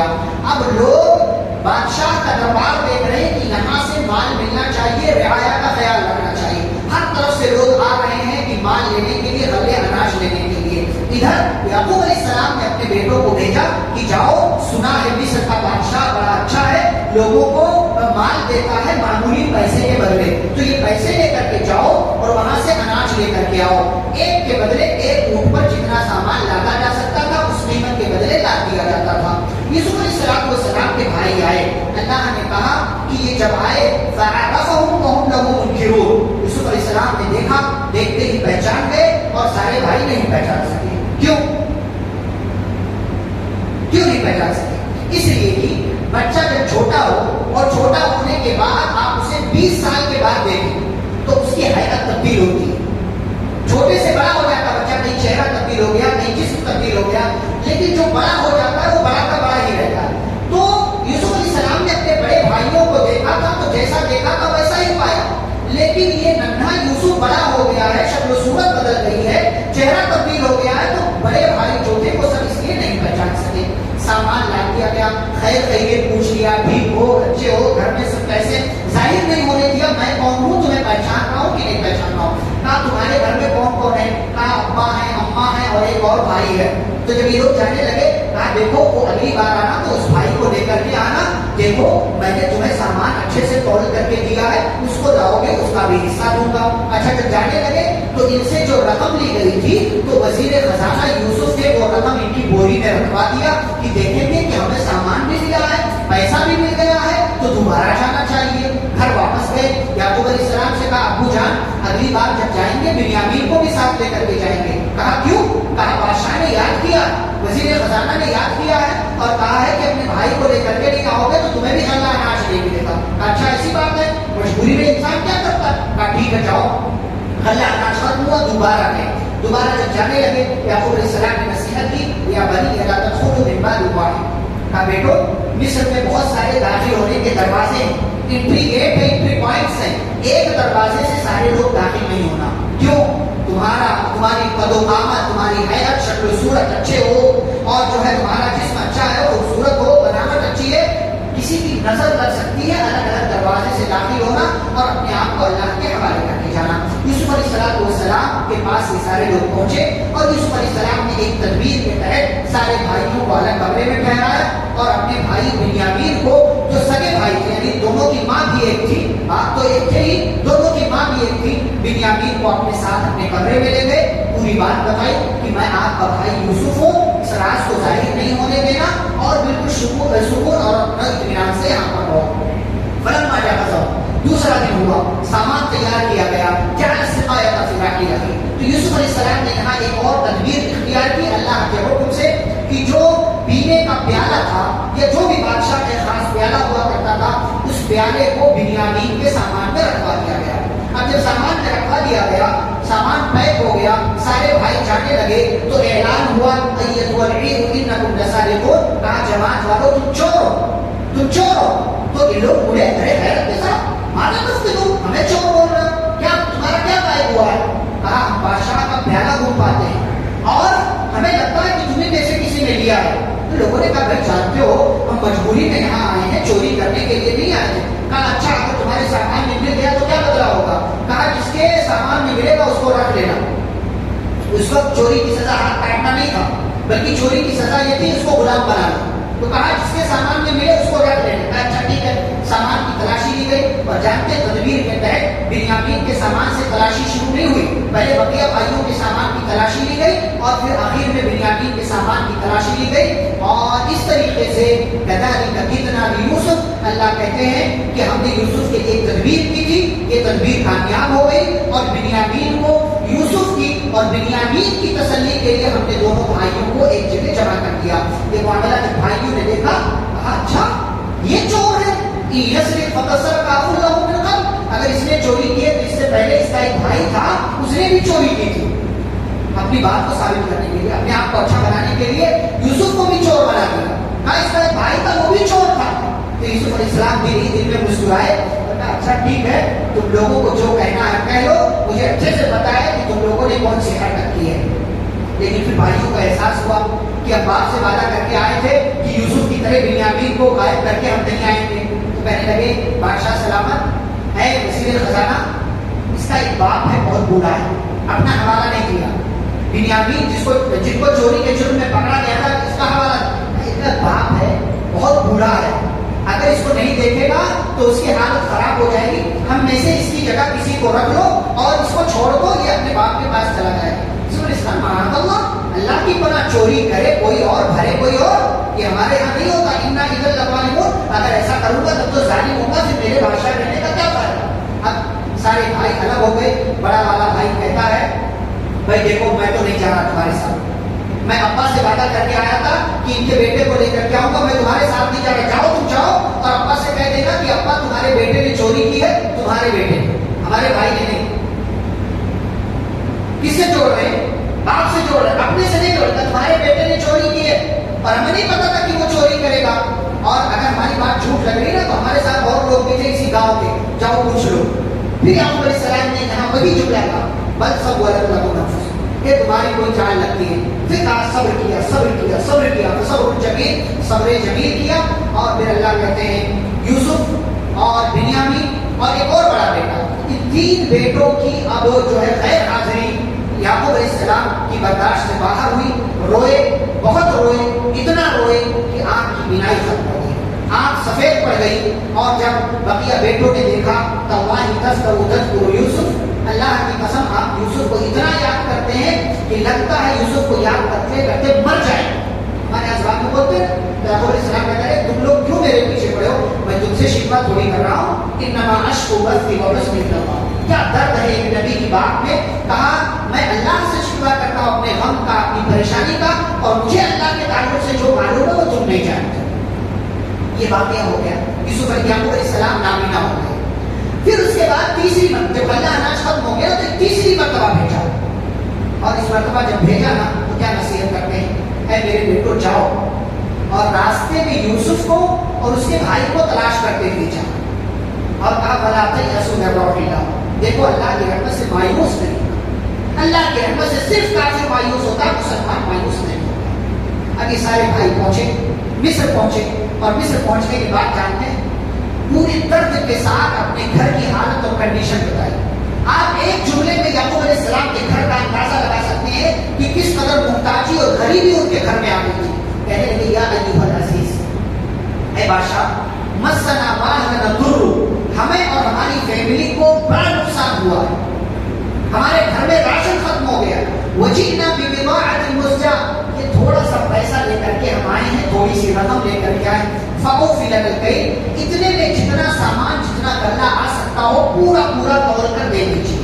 اب لوگ بادشاہ کا دربار دیکھ رہے ہیں کہ یہاں سے مال ملنا چاہیے, رعایا کا خیال رکھنا چاہیے. ہر طرف سے لوگ آ رہے ہیں کہ مال لینے کے لیے, غلے اناج لینے کے لیے. ادھر یعقوب علیہ السلام نے اپنے بیٹوں کو بھیجا کہ جاؤ, سنا ہے مصر کا بادشاہ بڑا اچھا ہے, لوگوں کو مال دیتا ہے معمولی پیسے کے بدلے, تو یہ پیسے لے کر کے جاؤ اور وہاں سے اناج لے کر کے آؤ. ایک کے بدلے ایک اونٹ پر جتنا سامان لادا جا سکتا تھا اس قیمت کے بدلے لاد دیا جاتا تھا. یوسف علیہ السلام کے بھائی آئے, اللہ نے کہا کہ یہ جب آئے فَعَرَفَهُمْ وَهُمْ لَهُ مُنْكِرُونَ, یوسف علیہ السلام نے دیکھا, دیکھتے ہی پہچان گئے, اور سارے بھائی نہیں پہچان سکے. کیوں نہیں پہچان سکے؟ اس لیے کہ بچہ جب چھوٹا ہو اور چھوٹا ہونے کے بعد آپ اسے 20 سال کے بعد دیکھیں تو اس کی حیت تبدیل ہوتی ہے. چھوٹے سے بڑا ہو جاتا بچہ, بڑے بھائی جو تھے وہ سب اس لیے نہیں پہچان سکے. سامان لا دیا گیا, خیر خیریت پوچھ لیا, ٹھیک ہو, اچھے ہو, گھر میں سب کیسے, ظاہر نہیں ہونے دیا میں کون ہوں, تمہیں پہچان رہا ہوں کہ نہیں پہچان رہا ہوں. کہا تمہارے گھر میں کون کون ہے, کہا ابا ہے, اماں ہے اور ایک اور بھائی ہے. تو جب یہ لوگ جانے لگے, کہا دیکھو وہ اگلی بار آنا تو اس بھائی کو لے کر کے آنا, دیکھو میں نے تمہیں سامان اچھے سے تول کر کے دیا ہے, اس کو لاؤ گے اس کا بھی حصہ دوں گا. اچھا جب جانے لگے تو ان سے جو رقم لی گئی تھی تو وزیر خزانہ یوسف نے وہ رقم ان کی بوری میں رکھوا دیا کہ دیکھیں گے کہ ہمیں سامان بھی دیا ہے, پیسہ بھی مل گیا ہے, تو دوبارہ جانا چاہیے. گھر واپس گئے, یعقوب علیہ السلام سے کہا ابو جان اگلی بار جب جائیں گے بنیامین کو بھی ساتھ لے کر کے جائیں گے. کہا کیوں, کہا بادشاہ نے یاد کیا, وزیر خزانہ نے یاد کیا ہے اور کہا ہے کہ اپنے بھائی کو لے کر کے نہیں آؤ گے تو تمہیں بھی اللہ اناج نہیں ملے گا. اچھا ایسی بات ہے, مجبوری میں انسان کیا کرتا ہے. کہا ٹھیک ہے جاؤ. اللہ اناج ختم ہوا, دوبارہ گئے. دوبارہ جب جانے لگے یعقوب علیہ السلام نے نصیحت کی, یا بنی لا تدخلوا من باب واحد. کہا بیٹو مصر میں بہت سارے داخل ہونے کے دروازے ہیں, انٹری گیٹ ہے, انٹری پوائنٹس ہیں, ایک دروازے سے سارے لوگ داخل نہیں ہونا. کیوں, تمہاری قد و قامت, تمہاری حیرت, شکل و صورت اچھے ہو اور جو ہے تمہارا جسم اچھا ہے, خوبصورت ہو, بناوٹ اچھی ہے, کسی کی نظر لگ سکتی ہے. الگ الگ دروازے سے داخل ہونا اور اپنے آپ کو اللہ کے حوالے کر کے جانا. یوسف علیہ السلام کے پاس یہ سارے لوگ پہنچے اور یوسف علیہ السلام نے ایک تدبیر کے تحت سارے بھائیوں کو الگ کمرے میں ٹھہرایا اور اپنے بھائی بنیامین کو, جو سگے بھائی تھے, یعنی دونوں کی ماں بھی ایک تھی, آپ تو ایک تھے ہی, دونوں کی ماں بھی ایک تھی, بنیامین کو اپنے ساتھ اپنے کمرے میں لے گئے. پوری بات بتائی کہ میں آپ کا بھائی یوسف ہوں, اس راز کو ظاہر نہیں ہونے دینا اور بالکل سکون اور اپنا اطمینان سے یہاں پر رہو. فلما جهزوا, دوسرا دن ہوا, سامان تیار کیا گیا, جعل السقاية في رحل أخيه. تو یوسف علیہ السلام نے یہاں ایک اور تدبیر اختیار کی اللہ کے حکم سے کہ جو پینے کا پیالہ تھا یا جو بھی بادشاہ کا خاص پیالہ ہوا کرتا تھا, اس پیالے کو بنیامین کے سامان میں رکھوا دیا گیا. اب جب سامان میں رکھوا دیا گیا, سامان پیک ہو گیا, سارے بھائی جانے لگے تو اعلان ہوا ایتھا العیر انکم لسارقون. کہا جماعت والو تم چور ہو, تم چور ہو. تو یہ لوگ بولے ارے حیرت کے ساتھ مانا مستی ہو, ہمیں چور بول رہے ہو, کیا تمہارا کیا غائب ہوا ہے. کہا ہم بادشاہ کا پیالہ گھوم پاتے ہیں اور ہمیں لگتا ہے کہ تمہیں کیسے کسی نے لیا ہے. تو لوگوں نے کہا بھائی جانتے ہو ہم مجبوری میں یہاں آئے ہیں, چوری کرنے کے لیے نہیں آئے ہیں. کہا اچھا اگر تمہارے سامان میں مل گیا تو کیا بدلا ہوگا. کہا جس کے سامان میں ملے گا اس کو رکھ لینا. اس وقت چوری کی سزا ہاتھ کاٹنا نہیں تھا, بلکہ چوری کی سزا یہ تھی اس کو غلام بنانا. تو کہا جس کے سامان میں ملے اس کو رکھ لینا. کہا اچھا ٹھیک ہے. سامان کی تلاشی لی گئی اور جانتے تدبیر کے تحت بنیامین کے سامان سے تلاشی شروع نہیں ہوئی, پہلے بقیہ بھائیوں کے سامان کی تلاشی لی گئی اور پھر آخر میں بنیامین کے سامان کی تلاشی لی گئی. اور اس طریقے سے کذالک کدنا لیوسف, اللہ کہتے ہیں کہ ہم نے یوسف کے ایک تدبیر کی تھی, یہ تدبیر کامیاب ہو گئی اور بنیامین کو یوسف کی اور بنیامین کی تسلی کے لیے ہم نے دونوں بھائیوں کو ایک جگہ جمع کر دیا. یہ معاملہ جب بھائیوں نے دیکھا, کہا اچھا یہ چور ہے, اگر اس نے چوری کی ہے تو اس سے پہلے اس کا ایک بھائی تھا, اس نے بھی چوری کی تھی. اپنی بات کو ثابت کرنے کے لیے, اپنے آپ کو اچھا بنانے کے لیے یوسف کو بھی چور بنا دیا. کہا اس کا ایک بھائی تھا وہ بھی چور تھا. تو یوسف علیہ السلام دل ہی دل میں مسکرائے, اچھا ٹھیک ہے تم لوگوں کو جو کہنا ہے کہہ لو, مجھے اچھے سے پتا ہے کہ تم لوگوں نے کون سی حرکت کی ہے. لیکن پھر بھائیوں کا احساس ہوا کہ اب باپ سے وعدہ کر کے آئے تھے کہ یوسف کی طرح بنیامین کو غائب کر کے ہم نہیں آئیں گے. تو کہنے لگے بادشاہ سلامت ہے, وزیر خزانہ, اس کا ایک باپ ہے بہت بوڑھا ہے, اپنا حوالہ نہیں کیا. بنیامین جن کو چوری کے جرم میں پکڑا گیا تھا, اس کا حوالہ, اس کا باپ ہے بہت بوڑھا ہے, اگر اس کو نہیں دیکھے گا تو اس کی حالت خراب ہو جائے گی, ہم میں سے اس کی جگہ کسی کو رکھ لو اور اس کو چھوڑ دو, یہ اپنے باپ کے پاس چلا جائے. معاذ اللہ کی پناہ, چوری کرے کوئی اور, بھرے کوئی اور, یہ ہمارے یہاں نہیں ہوتا. انا اذا لظالمون, اگر ایسا کروں گا تب تو ظالم ہوگا, پھر میرے بادشاہ رہنے کا کیا فائدہ. اب سارے بھائی الگ ہو گئے. بڑا والا بھائی کہتا ہے بھائی دیکھو میں تو نہیں جا رہا تمہارے ساتھ, میں ابا سے وعدہ کر کے آیا تھا کہ ان کے بیٹے کو لے کر کے آؤں گا, میں تمہارے ساتھ نہیں جا رہا. جاؤ تم جاؤ اور ابا سے کہہ دینا کہ ابا تمہارے بیٹے نے چوری کی ہے, تمہارے بیٹے نے, ہمارے بھائی نے نہیں. کس سے جوڑ رہے ہیں, باپ سے جوڑ رہے, اپنے سے نہیں جوڑ رہے. تمہارے بیٹے نے چوری کی ہے اور ہمیں نہیں پتا تھا کہ وہ چوری کرے گا, اور اگر ہماری بات جھوٹ لگ رہی نا تو ہمارے ساتھ اور لوگ بھی تھے اسی گاؤں کے, جاؤ پوچھ لو. پھر یعقوب علیہ السلام نے یہاں وہی جملہ کہا, بل سولت لکم انفسکم, کہ تمہاری کوئی چال لگتی ہے. پھر کہا صبر کیا صبر کیا صبر کیا تو صبر جمیل کیا. اور پھر اللہ کہتے ہیں یوسف اور بنیامین اور ایک اور بڑا بیٹا، ان تین بیٹوں کی اب جو ہے غیر حاضری یعقوب علیہ السلام کی برداشت سے باہر ہوئی. روئے، بہت روئے، اتنا روئے کہ آنکھ کی بینائی ختم ہو گئی، آنکھ سفید پڑ گئی. اور جب بقیہ بیٹوں نے دیکھا تو تذکر یوسف، اللہ کی قسم آپ یوسف کو اتنا یاد کرتے ہیں کہ لگتا ہے یوسف کو یاد کرتے کرتے مر جائیں. ہمارے ازواج میں بولتے ہیں یعقوب علیہ السلام کہتا ہے تم لوگ کیوں میرے پیچھے پڑے ہو، میں تم سے شکوہ تھوڑی کر رہا ہوں. انما اشکو بثی وحزنی الی اللہ. کیا درد ہے ایک نبی کی بات میں، کہا میں اللہ سے شکوہ کرتا ہوں اپنے غم کا، اپنی پریشانی کا، اور مجھے اللہ کے تعلق سے جو معلوم ہے وہ تم نہیں جانتے. یہ واقعہ ہو گیا. یعقوب علیہ السلام نابینا ہو گئے. پھر اس کے بعد تیسری مرتبہ جب پہلا اناج ختم ہو گیا تو تیسری مرتبہ بھیجا. اور اس مرتبہ جب بھیجا نا تو کیا نصیحت کرتے ہیں، اے میرے بیٹو جاؤ اور راستے میں یوسف کو اور اس کے بھائی کو تلاش کرتے ہوئے جاؤ. اور کہا فلا تیأسوا من روح اللہ. دیکھو اللہ کی رحمت سے مایوس نہیں، اللہ کی رحمت سے صرف کافر مایوس ہوتا ہے، مسلمان مایوس نہیں ہوتا. اب یہ سارے بھائی پہنچے، مصر پہنچے، اور مصر پہنچنے کے بعد جانتے ہیں پورے درد کے ساتھ اپنے گھر کی حالت اور کنڈیشن بتائی. آپ ایک جملے میں یعقوب علیہ السلام کے گھر کا اندازہ لگا سکتے ہیں کہ کس قدر محتاجی اور غریبی ان کے گھر میں آ گئی تھی. کہنے لگے یا ایھا العزیز، اے بادشاہ، مسنا واہن الضر، ہمیں اور ہماری فیملی کو بڑا نقصان ہوا ہے، ہمارے گھر میں راشن ختم ہو گیا. وجئنا ببضاعۃ مزجاۃ، یہ تھوڑا سا پیسہ لے کر کے ہم آئے ہیں، تھوڑی سی رقم لے کر کے آئے. فأوفِ لنا الكيل، اتنے میں جتنا سامان جتنا غلہ آ سکتا ہو پورا تول کر دے دیجیے.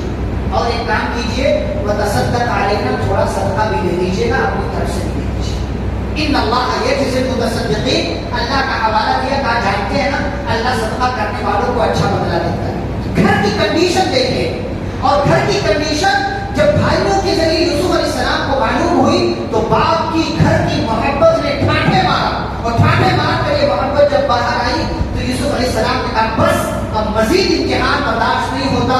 اور ایک کام کیجیے وتصدق علینا، تھوڑا صدقہ بھی دے دیجیے گا، اپنی طرف سے بھی دے دیجیے. ان اللہ یجزی المتصدقین، اللہ کا حوالہ دیا، کہا جانتے ہیں نا اللہ صدقہ کرنے والوں کو اچھا بدلہ دیتا ہے. گھر کی کنڈیشن دیکھیں، اور گھر کی کنڈیشن جب بھائیوں کے ذریعے یوسف علیہ السلام کو معلوم ہوئی تو باپ کی گھر کی محبت نے ٹھاٹھے مارا، اور ٹھاٹھے مار کر یہ محبت جب باہر آئی تو یوسف علیہ السلام نے کہا بس اب مزید امتحان برداشت نہیں ہوتا.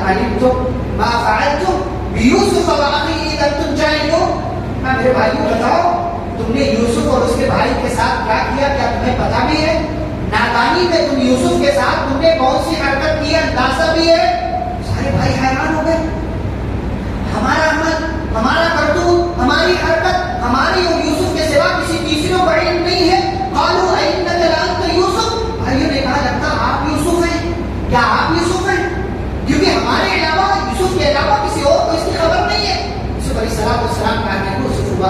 علمتم ما فعلتم بیوسف واخیہ اذ انتم جاہلون، میرے بھائیوں بتاؤ تم نے یوسف اور اس کے بھائی کے ساتھ کیا کیا، کیا تمہیں پتا بھی ہے؟ نادانی میں تم یوسف کے ساتھ تم نے کون سی حرکت کی، اندازہ بھی ہے؟ سارے بھائی حیران ہو گئے. ہمارا عمل، ہمارا کرتوت، ہماری حرکت ہماری اور یوسف کے سوا کسی تیسرے کو علم نہیں ہے. قالوا أئنك لأنت یوسف، بھائیوں نے کہا لگتا آپ یوسف ہیں، کیا آپ یوسف ہیں؟ کیونکہ ہمارے علاوہ، یوسف کے علاوہ کسی اور کو اس کی خبر نہیں ہے. یوسف علیہ السلام کہا کہ یوسف ہوا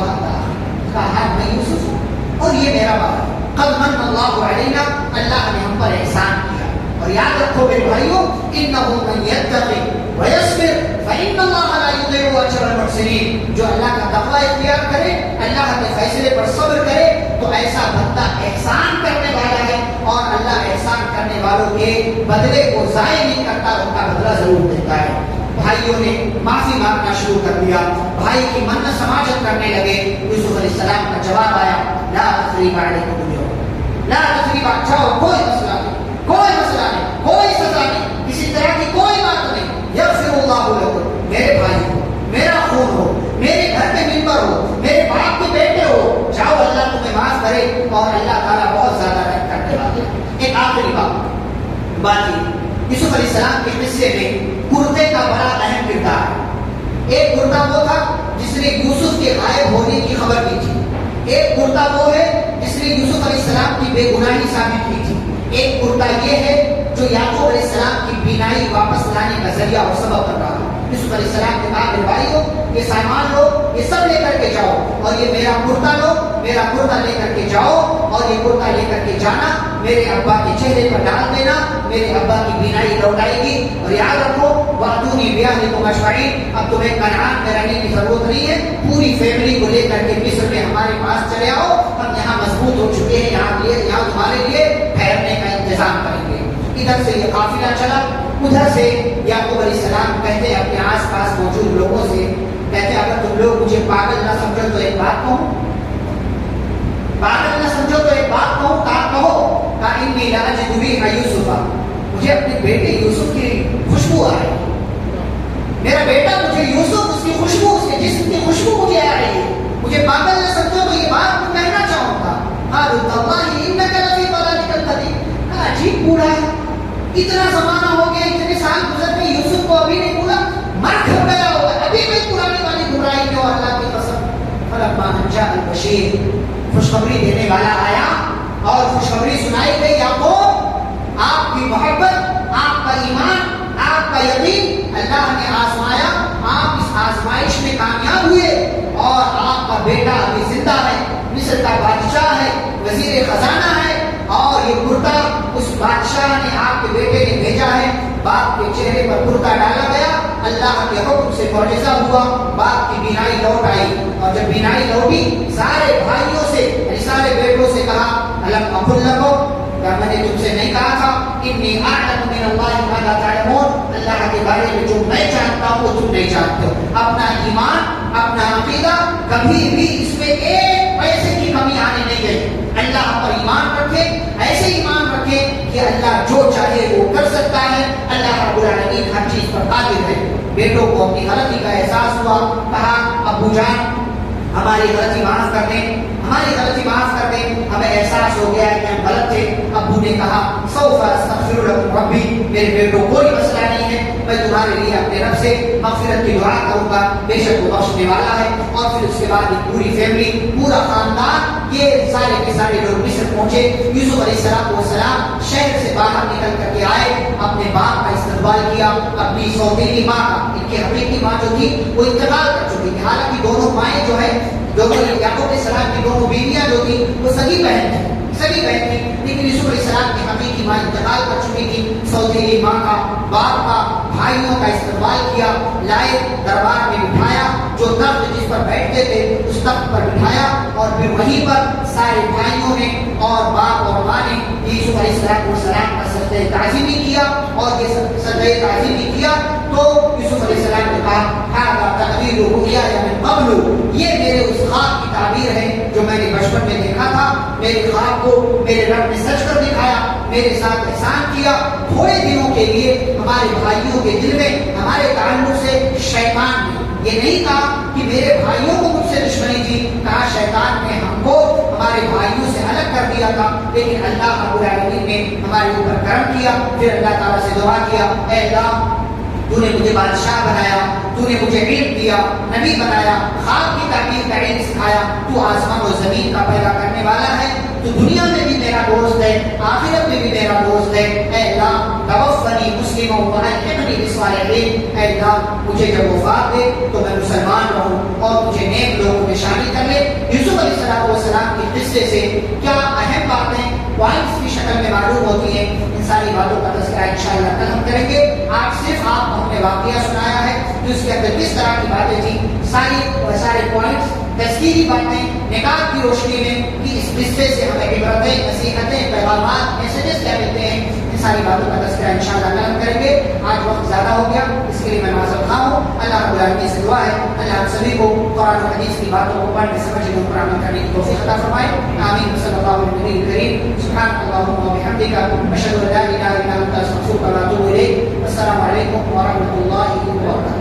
کہا میں یوسف ہوں اور یہ میرا باپ ہے. قد من اللہ علینا، اللہ نے ہم پر احسان کیا. اور یاد رکھو میرے بھائیوں، انه من يتقي ويصبر فإن الله لا يضيع أجر المحسنين. جو اللہ کا تقوی اختیار کرے، اللہ کے فیصلے پر صبر کرے تو ایسا بندہ احسان کرنے والا ہے، اور اللہ احسان کرنے والوں کے بدلے کو ضائع نہیں کرتا، ان کا بدلہ ضرور دیتا ہے. بھائیوں نے معافی مانگنا شروع کر دیا، بھائی کی منت سماجت کرنے لگے. یوسف علیہ السلام کا جواب آیا لا تثریب علیکم اليوم، لا تثریب، جاؤ، کوئی مسئلہ نہیں، کوئی مسئلہ نہیں، کوئی سزا نہیں، کسی طرح کی کوئی بات نہیں. یغفر اللہ لکم، میرے بھائی ہو، میرا خون ہو، میرے گھر کے ممبر ہو، میرے باپ کے بیٹے ہو، جاؤ اللہ تمہیں معاف کرے، اور اللہ تعالیٰ بہت زیادہ رحم کرنے والے. ایک آخری بات یوسف علیہ السلام کے قصے میں کرتے کا بڑا اہم کردار ہے. ایک کرتا وہ تھا جس نے یوسف کے غائب ہونے کی خبر دی تھی، ایک کرتا وہ ہے جس نے یوسف علیہ السلام کی بے گناہی ثابت کی تھی، ایک کرتا یہ ہے جو یعقوب علیہ السلام کی بینائی واپس لانے کا ذریعہ اور سبب بن رہا ہے. یوسف علیہ السلام نے کہا میرے بھائیو یہ سامان لو، یہ سب لے کر کے جاؤ، اور یہ میرا کرتا لو، میرا کرتا لے کر کے جاؤ، اور یہ کرتا لے کر کے جانا، میرے ابا کے چہرے پر ڈال دینا، میرے ابا کی بینائی لوٹ آئے گی. اور یاد رکھو وَأْتُونِي بِأَهْلِكُمْ أَجْمَعِينَ، اب تمہیں کنعان میں رہنے کی ضرورت نہیں ہے، پوری فیملی کو لے کر کے مصر میں ہمارے پاس چلے آؤ، ہم یہاں مضبوط ہو چکے ہیں، یہاں تمہارے لیے ٹھہرنے کا انتظام کریں گے. ادھر سے یہ قافلہ چلا، ادھر سے یعقوب علیہ السلام کہتے ہیں اپنے آس پاس موجود لوگوں سے، کہتے ہیں اگر تم لوگ مجھے پاگل نہ سمجھو تو ایک بات کہوں، پاگل نہ سمجھو تو ایک بات کہوں، کہو انی لأجد ريح یوسف، مجھے اپنے بیٹے یوسف کی خوشبو آ رہی ہے. میرا بیٹا مجھے یوسف اس کی خوشبو، اس کے جسم کی خوشبو مجھے آ رہی ہے، مجھے پاگل نہ سمجھو تو یہ بات میں کہنا چاہوں گا۔ عجیب بوڑھا ہے، اتنا زمانہ ہو گیا، اتنے سال گزر گئے، یوسف کو ابھی نہیں بولا، مر کھپ گیا ہوگا، ابھی بھی پرانی والی گھبرائی کیوں؟ اللہ کی قسم فلما جاء البشیر، خوشخبری دینے والا آیا اور خوشخبری سنائی گئی، یعقوب آپ کی محبت، آپ کا ایمان، آپ کا یقین اللہ نے آزمایا، آپ اس آزمائش میں کامیاب ہوئے اور آپ کا بیٹا ابھی زندہ ہے، مصر کا بادشاہ ہے، وزیر خزانہ ہے، اور یہ کرتا اس بادشاہ نے آپ کے بیٹے نے بھیجا ہے۔ باپ کے چہرے پر کرتا ڈالا گیا، اللہ کے حکم سے معجزہ ہوا، باپ کی بینائی لوٹ آئی، اور جب بینائی لوٹی سارے بھائیوں سے، سارے بیٹوں سے کہا الم اقل لکم، کیا میں نے تم سے نہیں کہا تھا انی اعلم من اللہ ما لا تعلمون، اللہ کے بارے میں جو میں جانتا ہوں وہ تم نہیں جانتے ہو۔ اپنا ایمان، اپنا عقیدہ کبھی بھی اس میں ایک پیسے کی کمی آنے نہیں گئی۔ اللہ پر ایمان رکھے، ایسے ایمان رکھے کہ اللہ جو چاہے وہ کر سکتا ہے، اللہ رب العالمین ہر چیز پر قادر ہے۔ بیٹوں کو اپنی غلطی کا احساس ہوا، کہا ابو جان ہماری غلطی معاف کر دیں، ہماری غلطی معاف کر دیں، ہمیں احساس ہو گیا ہے کہ ہم غلط تھے۔ ابو نے کہا سوف استغفر لکم ربی، میرے بیٹوں کوئی مسئلہ نہیں ہے، میں تمہارے لیے اپنے رب سے مغفرت کی دعا کروں گا، بے شک وہ بخشنے والا ہے۔ اور پھر اس کے بعد ایک پوری فیملی، پورا خاندان، یہ سارے کے سارے لوگ مصر پہنچے۔ یوسف علیہ السلام شہر سے باہر نکل کر کے آئے، اپنے باپ کا استقبال کیا، اپنی سوتیلی ماں کا، ان کی حقیقی ماں جو تھی وہ انتقال کر چکی تھی، حالانکہ دونوں مائیں جو ہے، دونوں یعقوب علیہ السلام کی دونوں بیویاں جو تھی وہ سگی بہن تھی، سگی بہن تھی، لیکن یوسف علیہ السلام کی حقیقی ماں انتقال کر چکی تھی۔ سوتیلی ماں کا، باپ کا، بھائیوں کا استقبال کیا، لائے دربار میں بٹھایا، جو تخت جس پر بیٹھتے تھے اس تخت پر بٹھایا، اور پھر وہیں پر سارے بھائیوں نے اور باپ اور ماں نے یوسف علیہ السلام کا سجدہ تعظیمی کیا، اور یہ سجدہ تعظیمی کیا تو یوسف علیہ السلام نے کہا ھذا تعبیر رؤیا من قبل، یہ میرے اس خواب کی تعبیر ہے جو میں نے بچپن میں دیکھا تھا، میرے خواب کو میرے رب نے سچ کر دکھایا، میرے ساتھ احسان کیا۔ تھوڑے دنوں کے لیے ہمارے بھائیوں کے دل میں ہمارے تعلق سے شیطان نے یہ نہیں کہا کہ میرے بھائیوں کو مجھ سے دشمنی تھی، کہا شیطان نے ہم کو ہمارے بھائیوں سے الگ کر دیا تھا، لیکن اللہ رب العالمین نے ہمارے اوپر کرم کیا۔ پھر اللہ تعالیٰ سے دعا کیا، اے اللہ تو نے مجھے بادشاہ بنایا، تو نے مجھے علم دیا، نبی بنایا، خواب کی تعبیر کا علم سکھایا، تو آسمان و زمین کا پیدا کرنے والا ہے، تو دنیا میں بھی میرا دوست ہے، آخرت میں بھی میرا دوست ہے۔ اے اللہ توفنی مسلما والحقنی بالصالحین، اے اللہ مجھے جب وفات دے تو میں مسلمان رہوں اور مجھے نیک لوگوں میں شامل کر لے۔ یوسف علیہ السلام کے قصے سے کیا اہم باتیں پوائنٹس کی شکل میں معلوم ہوتی ہیں، ان ساری باتوں کا تذکرہ انشاءاللہ کل ہم کریں گے۔ آج صرف آپ کو ہم نے واقعہ سنایا ہے کہ اس کے اندر کس طرح کی باتیں تھیں، سارے پوائنٹس، تذکیری باتیں نکاح کی روشنی میں کہ اس قصے سے ہمیں عبرتیں، نصیحتیں، پیغامات، میسیجز کیا ملتے ہیں، ان ساری باتوں کا تذکرہ انشاءاللہ کل ہم کریں گے۔ آج وقت زیادہ ہو گیا، اس کے لیے میں معذرت خواہ ہوں۔ اللہ رب العالمین سے دعا ہے اللہ ہم سبھی کو قرآن و حدیث کی باتوں کو پڑھنے سمجھنے اور عمل کرنے کی توفیق عطا فرمائے۔ آمین صلی اللہ علیہ وسلم۔ سبحان اللہم و بحمدک، اشہد ان لا الہ الا انت، استغفرک و اتوب الیک۔ السلام علیکم ورحمۃ اللہ وبرکاتہ۔